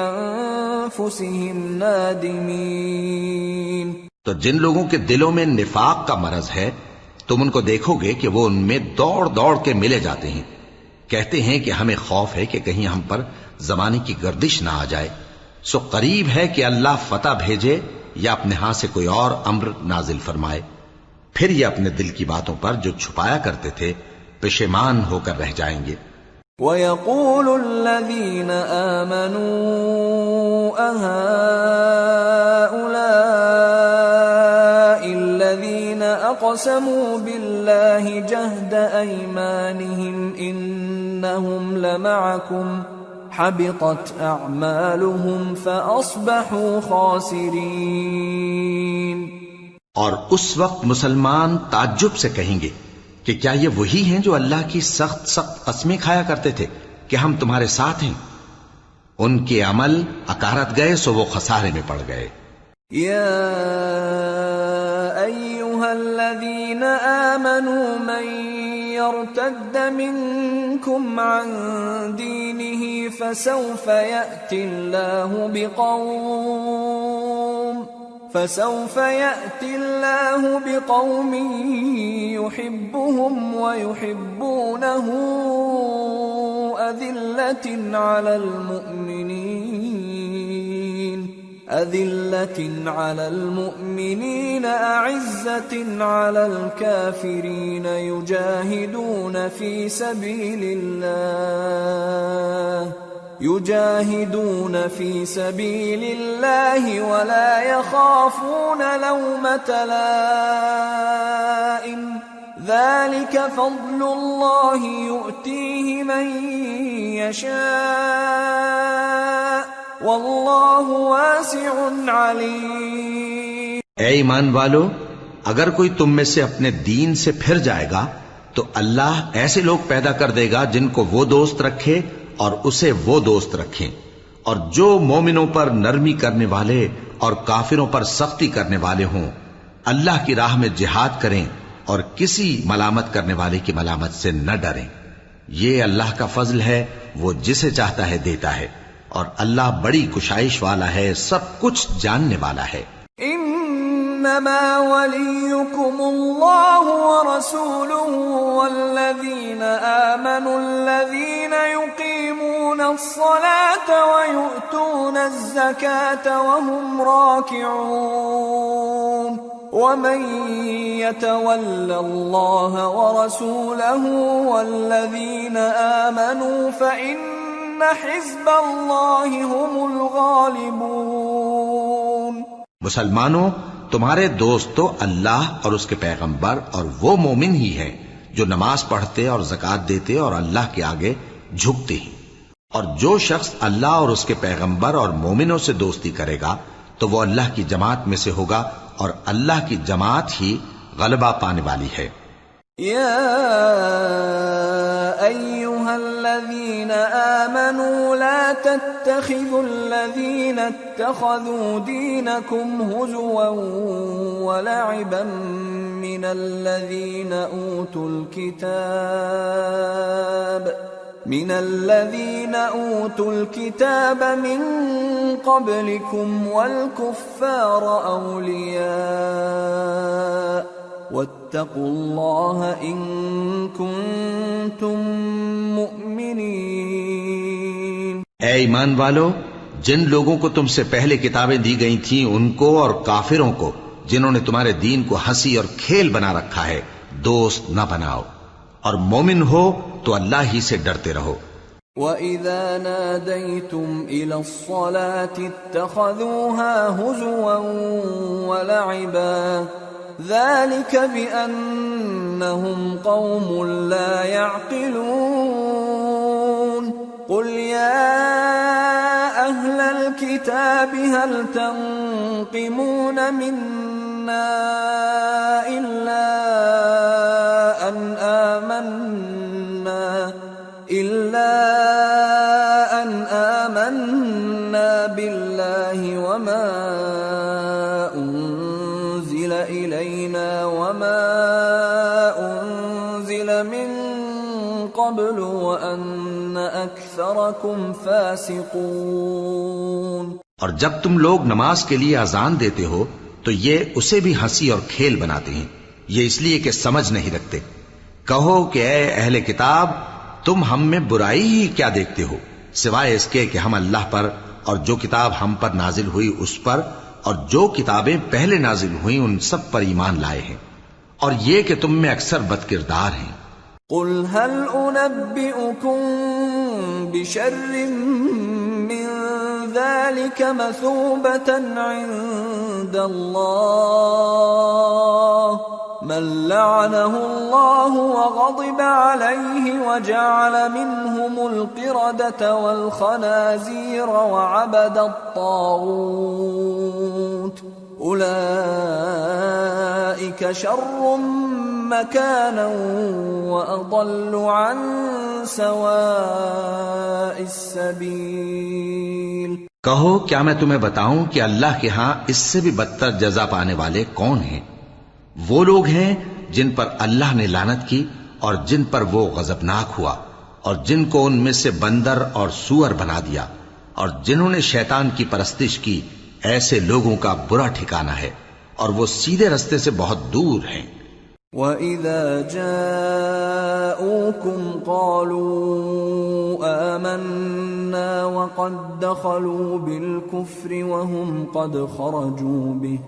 أَنفُسِهِمْ نَادِمِينَ۔ تو جن لوگوں کے دلوں میں نفاق کا مرض ہے تم ان کو دیکھو گے کہ وہ ان میں دوڑ دوڑ کے ملے جاتے ہیں، کہتے ہیں کہ ہمیں خوف ہے کہ کہیں ہم پر زمانے کی گردش نہ آ جائے۔ سو قریب ہے کہ اللہ فتح بھیجے یا اپنے ہاں سے کوئی اور امر نازل فرمائے، پھر یہ اپنے دل کی باتوں پر جو چھپایا کرتے تھے پشیمان ہو کر رہ جائیں گے۔ وَيَقُولُ الَّذِينَ آمَنُوا أَهَٰؤُلَاءِ الَّذِينَ أَقْسَمُوا بِاللَّهِ جَهْدَ أَيْمَانِهِمْ إِنَّهُمْ لَمَعَكُمْ حَبِطَتْ أَعْمَالُهُمْ فَأَصْبَحُوا خَاسِرِينَ۔ اور اس وقت مسلمان تعجب سے کہیں گے کہ کیا یہ وہی ہیں جو اللہ کی سخت سخت قسمیں کھایا کرتے تھے کہ ہم تمہارے ساتھ ہیں؟ ان کے عمل اکارت گئے سو وہ خسارے میں پڑ گئے۔ یا ایھا الذین آمنوا من یرتد منکم عن دینہ فسوف یأتی اللہ بقوم يحبهم ويحبونه أذلة على المؤمنين أعزة على الكافرين يجاهدون في سبيل الله ولا يخافون لومة لائم ذلك فضل الله يؤتيه من يشاء واللہ واسع علیم۔ اے ایمان والو، اگر کوئی تم میں سے اپنے دین سے پھر جائے گا تو اللہ ایسے لوگ پیدا کر دے گا جن کو وہ دوست رکھے اور اسے وہ دوست رکھیں، اور جو مومنوں پر نرمی کرنے والے اور کافروں پر سختی کرنے والے ہوں، اللہ کی راہ میں جہاد کریں اور کسی ملامت کرنے والے کی ملامت سے نہ ڈریں۔ یہ اللہ کا فضل ہے، وہ جسے چاہتا ہے دیتا ہے، اور اللہ بڑی کشائش والا ہے، سب کچھ جاننے والا ہے۔ انما وليكم الله ورسوله والذين آمنوا الذين يقيمون الصلاة ويؤتون الزكاة وهم راكعون ومن يتول الله ورسوله والذين آمنوا فإن حزب الله هم الغالبون۔ مسلمانوں، تمہارے دوست تو اللہ اور اس کے پیغمبر اور وہ مومن ہی ہیں جو نماز پڑھتے اور زکوٰۃ دیتے اور اللہ کے آگے جھکتے ہیں، اور جو شخص اللہ اور اس کے پیغمبر اور مومنوں سے دوستی کرے گا تو وہ اللہ کی جماعت میں سے ہوگا، اور اللہ کی جماعت ہی غلبہ پانے والی ہے۔ یا ایھا الذین آمنوا لا تتخذوا الذین اتخذوا دینکم ہزوا ولعبا من الذین اوتوا الكتاب من قبلكم والكفار اولیاء واتقوا اللہ ان کنتم مؤمنین۔ اے ایمان والو، جن لوگوں کو تم سے پہلے کتابیں دی گئی تھیں ان کو اور کافروں کو جنہوں نے تمہارے دین کو ہنسی اور کھیل بنا رکھا ہے دوست نہ بناؤ، اور مومن ہو تو اللہ ہی سے ڈرتے رہو۔ وَإِذَا نَادَيْتُمْ إِلَى الصَّلَاةِ اتَّخَذُوهَا هُزُوًا وَلَعِبًا ذَلِكَ بِأَنَّهُمْ قَوْمٌ لَا يَعْقِلُونَ قُلْ يَا أَهْلَ الْكِتَابِ هَلْ تَنقِمُونَ مِنَّا إِلَّا أَنْ آمَنَّا بِاللَّهِ وَمَا أُنزِلَ إِلَيْنَا وَمَا أُنزِلَ مِن قَبْلُ وَأَنَّ أَكْثَرَكُمْ فَاسِقُونَ۔ اور جب تم لوگ نماز کے لیے اذان دیتے ہو تو یہ اسے بھی ہنسی اور کھیل بناتے ہیں، یہ اس لیے کہ سمجھ نہیں رکھتے۔ کہو کہ اے اہل کتاب، تم ہم میں برائی ہی کیا دیکھتے ہو، سوائے اس کے کہ ہم اللہ پر اور جو کتاب ہم پر نازل ہوئی اس پر اور جو کتابیں پہلے نازل ہوئیں ان سب پر ایمان لائے ہیں، اور یہ کہ تم میں اکثر بد کردار ہیں۔ قل هل انبئكم بشر من ذلك مثوبة عند الله من لعنه الله وغضب عليه وجعل منهم القردة والخنازير وعبد الطاغوت أولئك شر مكانا وأضل عن سواء السبيل۔ کہو کیا میں تمہیں بتاؤں کہ اللہ کے ہاں اس سے بھی بدتر جزا پانے والے کون ہیں؟ وہ لوگ ہیں جن پر اللہ نے لعنت کی اور جن پر وہ غضبناک ہوا، اور جن کو ان میں سے بندر اور سور بنا دیا، اور جنہوں نے شیطان کی پرستش کی، ایسے لوگوں کا برا ٹھکانہ ہے، اور وہ سیدھے رستے سے بہت دور ہیں۔ وَإِذَا جَاءُوكُمْ قَالُوا آمَنَّا وَقَدْ دَخَلُوا بِالْكُفْرِ وَهُمْ قَدْ خَرَجُوا بِهِ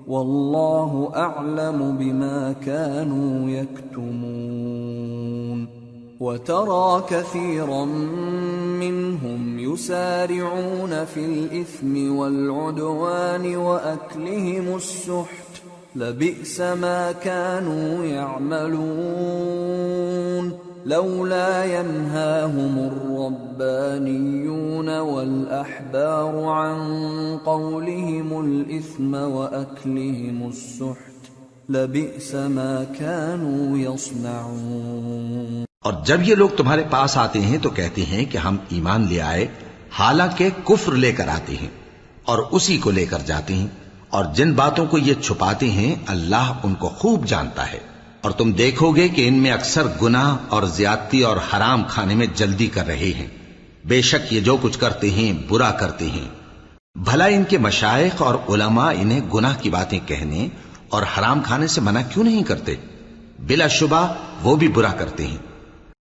وَاللَّهُ أَعْلَمُ بِمَا كَانُوا يَكْتُمُونَ وَتَرَى كَثِيرًا مِّنْهُمْ يُسَارِعُونَ فِي الْإِثْمِ وَالْعُدْوَانِ وَأَكْلِهِمُ السُّحْتَ لبئس ما كانوا يعملون لولا ينهاهم الربانيون والأحبار عن قولهم الإثم وأكلهم السحت لبئس ما كانوا يصنعون. اور جب یہ لوگ تمہارے پاس آتے ہیں تو کہتے ہیں کہ ہم ایمان لے آئے، حالانکہ کفر لے کر آتے ہیں اور اسی کو لے کر جاتے ہیں، اور جن باتوں کو یہ چھپاتے ہیں اللہ ان کو خوب جانتا ہے. اور تم دیکھو گے کہ ان میں اکثر گناہ اور زیادتی اور حرام کھانے میں جلدی کر رہے ہیں. بے شک یہ جو کچھ کرتے ہیں برا کرتے ہیں. بھلا ان کے مشائخ اور علماء انہیں گناہ کی باتیں کہنے اور حرام کھانے سے منع کیوں نہیں کرتے؟ بلا شبہ وہ بھی برا کرتے ہیں.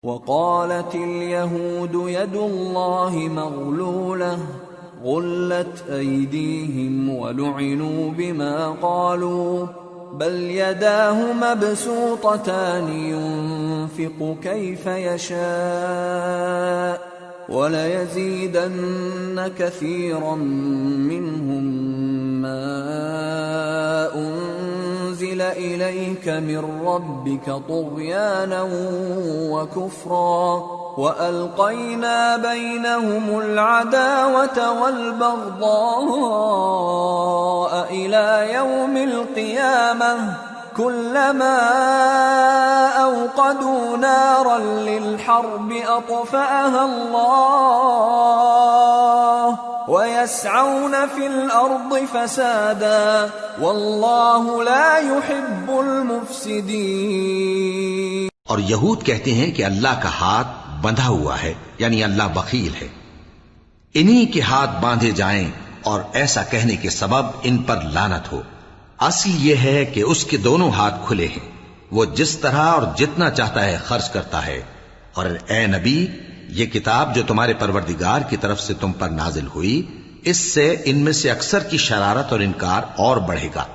وقالت اليهود يد الله مغلولة غلت أيديهم ولعنوا بما قالوا بل يداه مبسوطتان ينفق كيف يشاء وليزيدن كثيرا منهم ما أنزل إليك من ربك طغيانا وكفرا وألقينا بينهم العداوة والبغضاء إلى يوم القيامة كلما أوقدوا نارا للحرب أطفأها الله ويسعون في الأرض فسادا والله لا يحب المفسدين. اور یہود کہتے ہیں کہ اللہ کا ہاتھ بندھا ہوا ہے، یعنی اللہ بخیل ہے. انہی کے ہاتھ باندھے جائیں اور ایسا کہنے کے سبب ان پر لعنت ہو. اصل یہ ہے کہ اس کے دونوں ہاتھ کھلے ہیں، وہ جس طرح اور جتنا چاہتا ہے خرچ کرتا ہے. اور اے نبی، یہ کتاب جو تمہارے پروردگار کی طرف سے تم پر نازل ہوئی، اس سے ان میں سے اکثر کی شرارت اور انکار اور بڑھے گا،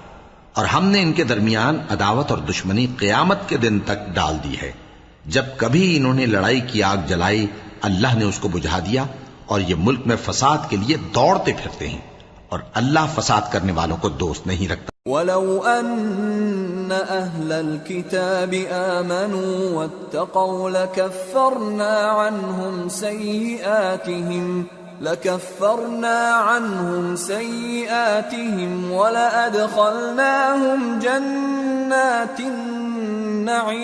اور ہم نے ان کے درمیان عداوت اور دشمنی قیامت کے دن تک ڈال دی ہے. جب کبھی انہوں نے لڑائی کی آگ جلائی، اللہ نے اس کو بجھا دیا، اور یہ ملک میں فساد کے لیے دوڑتے پھرتے ہیں، اور اللہ فساد کرنے والوں کو دوست نہیں رکھتا. وَلَوْ أَنَّ أَهْلَ الْكِتَابِ آمَنُوا وَاتَّقَوْا لَكَفَّرْنَا عَنْهُمْ سَيِّئَاتِهِمْ وَلَأَدْخَلْنَاهُمْ جَنَّاتِ النَّعِيمِ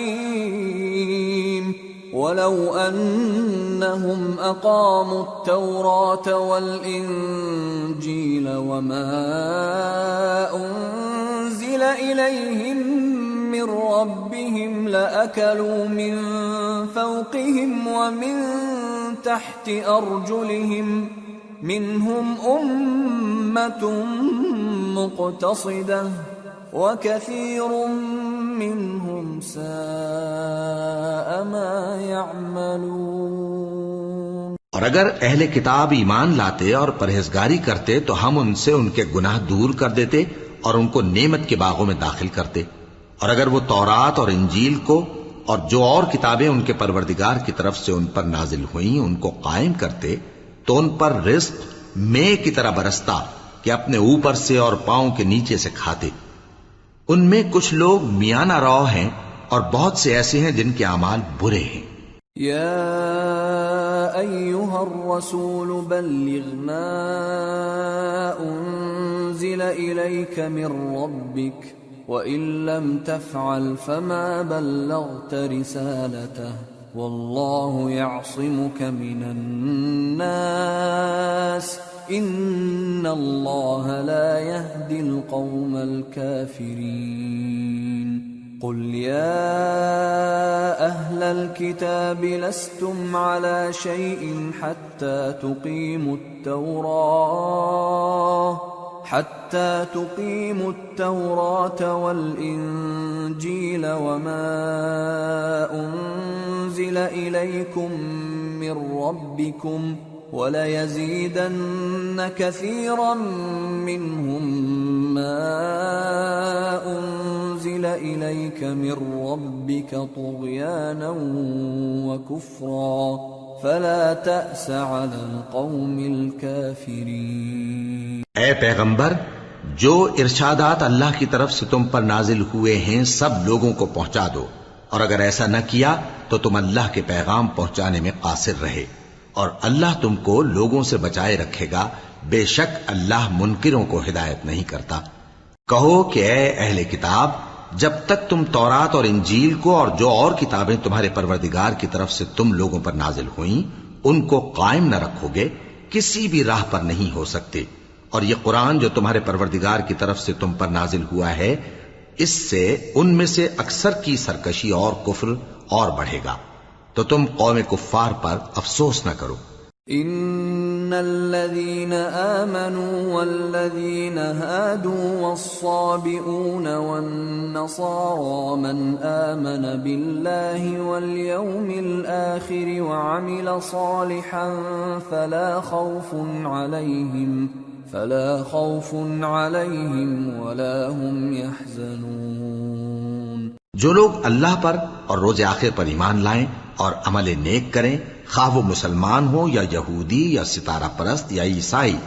وَلَوْ أَنَّهُمْ أَقَامُوا التَّوْرَاةَ وَالْإِنْجِيلَ وَمَا أُنْزِلَ إِلَيْهِمْ مِنْ رَبِّهِمْ لَأَكَلُوا مِنْ فَوْقِهِمْ وَمِنْ تحت أرجلهم منهم أمة مقتصدة وكثير منهم ساء ما يعملون. اور اگر اہل کتاب ایمان لاتے اور پرہیزگاری کرتے تو ہم ان سے ان کے گناہ دور کر دیتے اور ان کو نعمت کے باغوں میں داخل کرتے. اور اگر وہ تورات اور انجیل کو اور جو اور کتابیں ان کے پروردگار کی طرف سے ان پر نازل ہوئیں ان کو قائم کرتے تو ان پر رزق مے کی طرح برستا کہ اپنے اوپر سے اور پاؤں کے نیچے سے کھاتے. ان میں کچھ لوگ میانہ رو ہیں اور بہت سے ایسے ہیں جن کے اعمال برے ہیں. یا ایھا الرسول بلغ ما انزل الیک من ربک وَإِن لَّمْ تَفْعَلْ فَمَا بَلَّغْتَ رِسَالَتَهُ وَاللَّهُ يَعْصِمُكَ مِنَ النَّاسِ إِنَّ اللَّهَ لَا يَهْدِي الْقَوْمَ الْكَافِرِينَ. قُلْ يَا أَهْلَ الْكِتَابِ لَسْتُمْ عَلَى شَيْءٍ حَتَّى تُقِيمُوا التَّوْرَاةَ حتى تقيموا التوراة والإنجيل وما أنزل إليكم من ربكم وَلَيَزِيدَنَّ كَثِيرًا مِّنْهُمْ مَا أُنزِلَ إِلَيْكَ مِن رَّبِّكَ طُغْيَانًا وَكُفْرًا فَلَا تَأْسَ عَلَى الْقَوْمِ الْكَافِرِينَ۔ اے پیغمبر، جو ارشادات اللہ کی طرف سے تم پر نازل ہوئے ہیں سب لوگوں کو پہنچا دو، اور اگر ایسا نہ کیا تو تم اللہ کے پیغام پہنچانے میں قاصر رہے، اور اللہ تم کو لوگوں سے بچائے رکھے گا، بے شک اللہ منکروں کو ہدایت نہیں کرتا۔ کہو کہ اے اہل کتاب، جب تک تم تورات اور انجیل کو اور جو اور کتابیں تمہارے پروردگار کی طرف سے تم لوگوں پر نازل ہوئیں ان کو قائم نہ رکھو گے، کسی بھی راہ پر نہیں ہو سکتے، اور یہ قرآن جو تمہارے پروردگار کی طرف سے تم پر نازل ہوا ہے، اس سے ان میں سے اکثر کی سرکشی اور کفر اور بڑھے گا، تو تم قوم کفار پر افسوس نہ کرو۔ ان الذين آمنوا والذين هادوا والصابئون والنصارى من آمن بالله واليوم الآخر وعمل صالحا فلا خوف عليهم ولا هم يحزنون۔ جو لوگ اللہ پر اور روز آخر پر ایمان لائیں اور عمل نیک کریں، خواہ وہ مسلمان ہو یا یہودی یا ستارہ پرست یا عیسائی،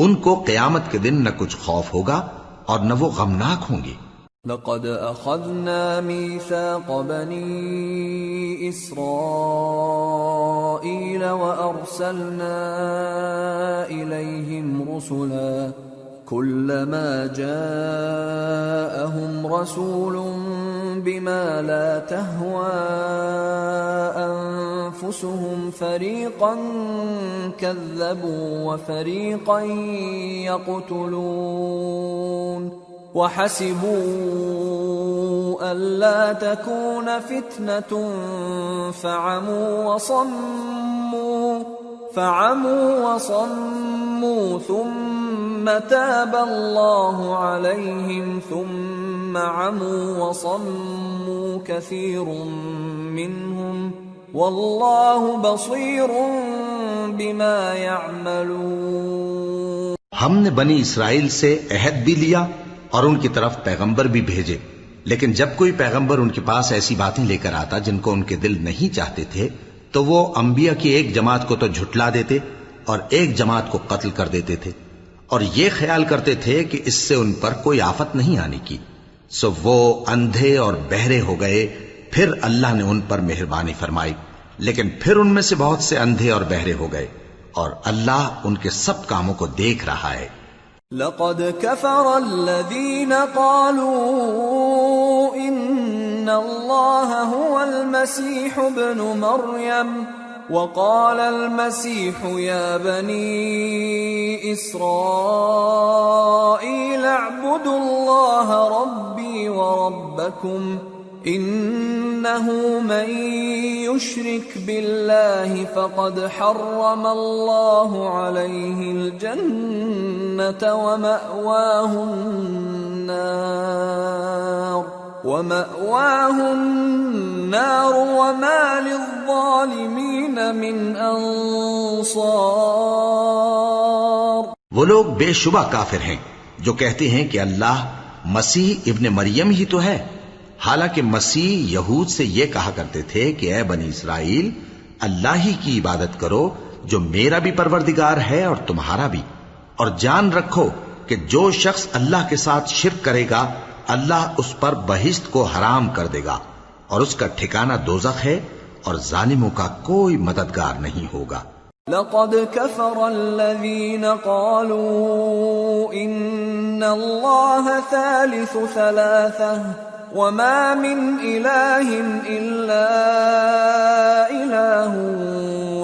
ان کو قیامت کے دن نہ کچھ خوف ہوگا اور نہ وہ غمناک ہوں گے۔ لقد اخذنا ميثاق بني اسرائيل وارسلنا اليهم رسلا كلما جاءهم رسول بما لا تهوى أنفسهم فريقا كذبوا وفريقا يقتلون وحسبوا ألا تكون فتنة فعموا وصموا ثم تاب الله عليهم ثم عموا وصموا كثير منهم والله بصير بما يعملون۔ ہم نے بنی اسرائیل سے عہد بھی لیا اور ان کی طرف پیغمبر بھی بھیجے، لیکن جب کوئی پیغمبر ان کے پاس ایسی باتیں لے کر آتا جن کو ان کے دل نہیں چاہتے تھے تو وہ انبیاء کی ایک جماعت کو تو جھٹلا دیتے اور ایک جماعت کو قتل کر دیتے تھے، اور یہ خیال کرتے تھے کہ اس سے ان پر کوئی آفت نہیں آنے کی، سو وہ اندھے اور بہرے ہو گئے۔ پھر اللہ نے ان پر مہربانی فرمائی، لیکن پھر ان میں سے بہت سے اندھے اور بہرے ہو گئے، اور اللہ ان کے سب کاموں کو دیکھ رہا ہے۔ لقد كفر الذين قالوا ان الله هو المسيح ابن مريم وقال المسيح يا بني إسرائيل اعبدوا الله ربي وربكم إنه من يشرك بالله فقد حرم الله عليه الجنة ومأواه النار وما للظالمين من انصار۔ وہ لوگ بے شبہ کافر ہیں جو کہتے ہیں کہ اللہ مسیح ابن مریم ہی تو ہے، حالانکہ مسیح یہود سے یہ کہا کرتے تھے کہ اے بنی اسرائیل، اللہ ہی کی عبادت کرو جو میرا بھی پروردگار ہے اور تمہارا بھی، اور جان رکھو کہ جو شخص اللہ کے ساتھ شرک کرے گا اللہ اس پر بہشت کو حرام کر دے گا، اور اس کا ٹھکانہ دوزخ ہے، اور ظالموں کا کوئی مددگار نہیں ہوگا۔ لقد كفر الذين قالوا إن الله ثالث ثلاثة وما من إله إلا إله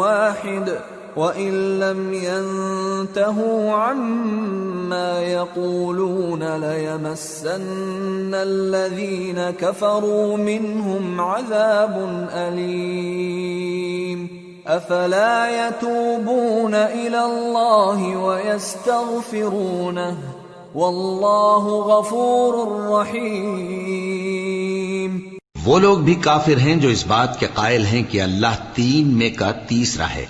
واحد وإن لم ينتهوا عما يقولون ليمسن الذين كفروا منهم عذاب أليم أفلا يتوبون إلى الله ويستغفرونه واللہ غفور رحیم۔ وہ لوگ بھی کافر ہیں جو اس بات کے قائل ہیں کہ اللہ تین میں کا تیسرا ہے،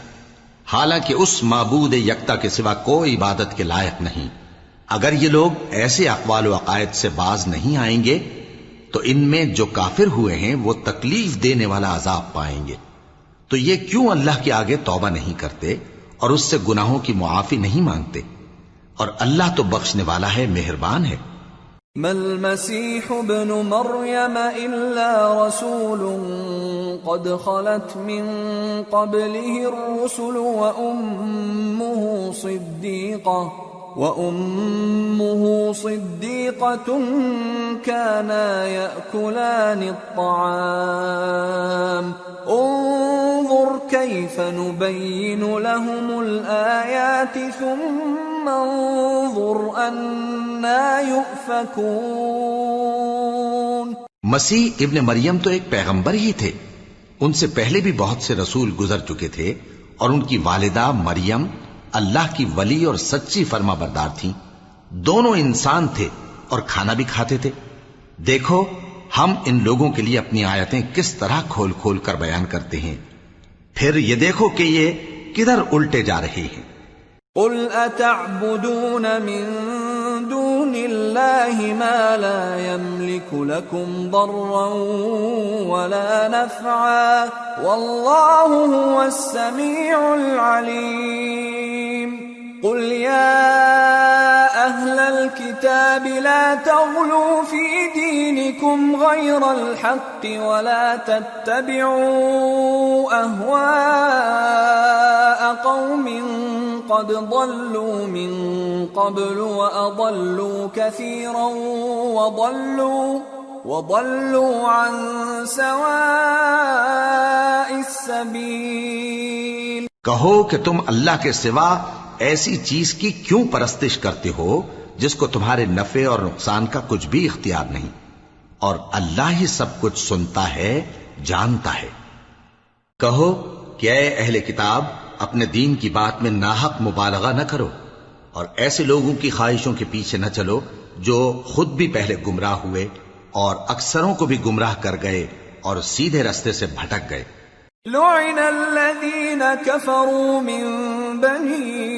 حالانکہ اس معبود یکتا کے سوا کوئی عبادت کے لائق نہیں۔ اگر یہ لوگ ایسے اقوال و عقائد سے باز نہیں آئیں گے تو ان میں جو کافر ہوئے ہیں وہ تکلیف دینے والا عذاب پائیں گے۔ تو یہ کیوں اللہ کے آگے توبہ نہیں کرتے اور اس سے گناہوں کی معافی نہیں مانگتے؟ اور اللہ تو بخشنے والا ہے، مہربان ہے۔ ما المسيح ابن مريم إلا رسول قد خلت من قبله الرسل وأمه صديقة كانا يأكلان الطعام انظر كيف نبين لهم الآيات ثم انظر أنا يؤفكون۔ مسیح ابن مریم تو ایک پیغمبر ہی تھے، ان سے پہلے بھی بہت سے رسول گزر چکے تھے، اور ان کی والدہ مریم اللہ کی ولی اور سچی فرما بردار تھیں۔ دونوں انسان تھے اور کھانا بھی کھاتے تھے۔ دیکھو ہم ان لوگوں کے لیے اپنی آیتیں کس طرح کھول کھول کر بیان کرتے ہیں، پھر یہ دیکھو کہ یہ کدھر الٹے جا رہے ہیں۔ قل اتعبدون من دون اللہ ما لا يملك لكم ضرا ولا نفعا واللہ هو السمیع العلیم۔ قل يا أهل الكتاب لا تغلوا في دينكم غير الحق ولا تتبعوا أهواء قوم قد ضلوا من قبل وأضلوا كثيرا وضلوا عن سواء السبيل۔ کہو کہ تم اللہ کے سوا ایسی چیز کی کیوں پرستش کرتے ہو جس کو تمہارے نفع اور نقصان کا کچھ بھی اختیار نہیں، اور اللہ ہی سب کچھ سنتا ہے، جانتا ہے۔ کہو کہ اے اہل کتاب، اپنے دین کی بات میں ناحق مبالغہ نہ کرو، اور ایسے لوگوں کی خواہشوں کے پیچھے نہ چلو جو خود بھی پہلے گمراہ ہوئے اور اکثروں کو بھی گمراہ کر گئے اور سیدھے رستے سے بھٹک گئے۔ لعن الذين كفروا من بني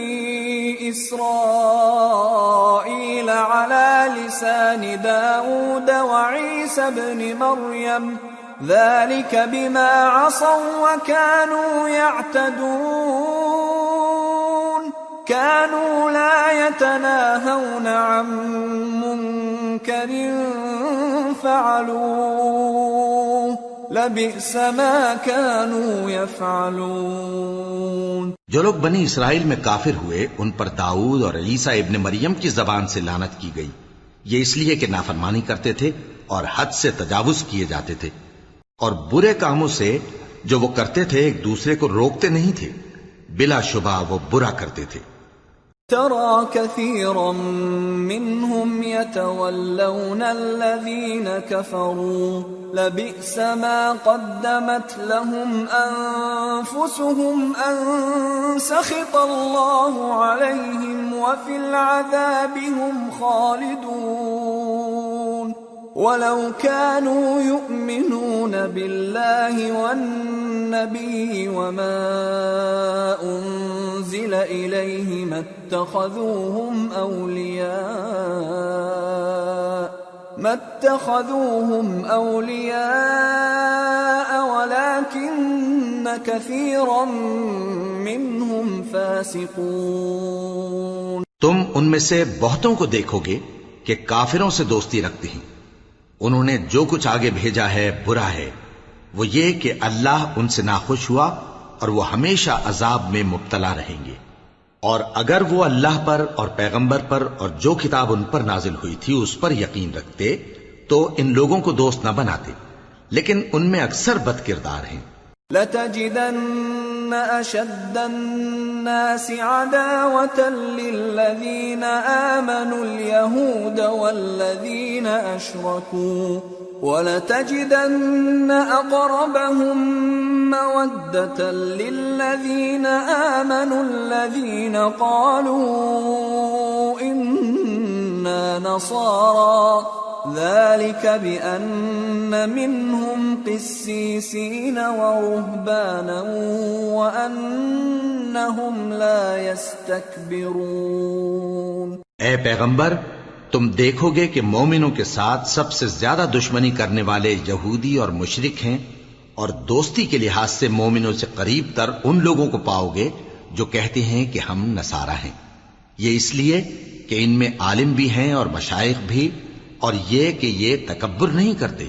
إسرائيل على لسان داود وعيسى بن مريم ذلك بما عصوا وكانوا يعتدون كانوا لا يتناهون عن منكر فعلوه لبئس ما كانوا يفعلون۔ جو لوگ بنی اسرائیل میں کافر ہوئے ان پر داؤد اور عیسیٰ ابن مریم کی زبان سے لعنت کی گئی، یہ اس لیے کہ نافرمانی کرتے تھے اور حد سے تجاوز کیے جاتے تھے، اور برے کاموں سے جو وہ کرتے تھے ایک دوسرے کو روکتے نہیں تھے، بلا شبہ وہ برا کرتے تھے۔ ترى كثيرا منهم يتولون الذين كفروا لبئس ما قدمت لهم أنفسهم أن سخط الله عليهم وفي العذاب هم خالدون ولو كانوا يؤمنون بالله والنبي وما أنزل إليه ما اتخذوهم أولياء ولكن كثيرا منهم فاسقون۔ تم ان میں سے بہتوں کو دیکھو گے کہ کافروں سے دوستی رکھتے ہیں، انہوں نے جو کچھ آگے بھیجا ہے برا ہے، وہ یہ کہ اللہ ان سے ناخوش ہوا اور وہ ہمیشہ عذاب میں مبتلا رہیں گے۔ اور اگر وہ اللہ پر اور پیغمبر پر اور جو کتاب ان پر نازل ہوئی تھی اس پر یقین رکھتے تو ان لوگوں کو دوست نہ بناتے، لیکن ان میں اکثر بد کردار ہیں۔ لَتَجِدَنَّ أَشَدَّ النَّاسِ عَدَاوَةً لِّلَّذِينَ آمَنُوا الْيَهُودَ وَالَّذِينَ أَشْرَكُوا وَلَتَجِدَنَّ أَقْرَبَهُم مَّوَدَّةً لِّلَّذِينَ آمَنُوا الَّذِينَ قَالُوا إِنَّ إنا نصارى ذلك بأن منهم قسيسين ورهبانا وأنهم لا يستكبرون. اے پیغمبر، تم دیکھو گے کہ مومنوں کے ساتھ سب سے زیادہ دشمنی کرنے والے یہودی اور مشرک ہیں، اور دوستی کے لحاظ سے مومنوں سے قریب تر ان لوگوں کو پاؤ گے جو کہتے ہیں کہ ہم نصارہ ہیں. یہ اس لیے کہ ان میں عالم بھی ہیں اور مشائخ بھی، اور یہ کہ یہ تکبر نہیں کرتے.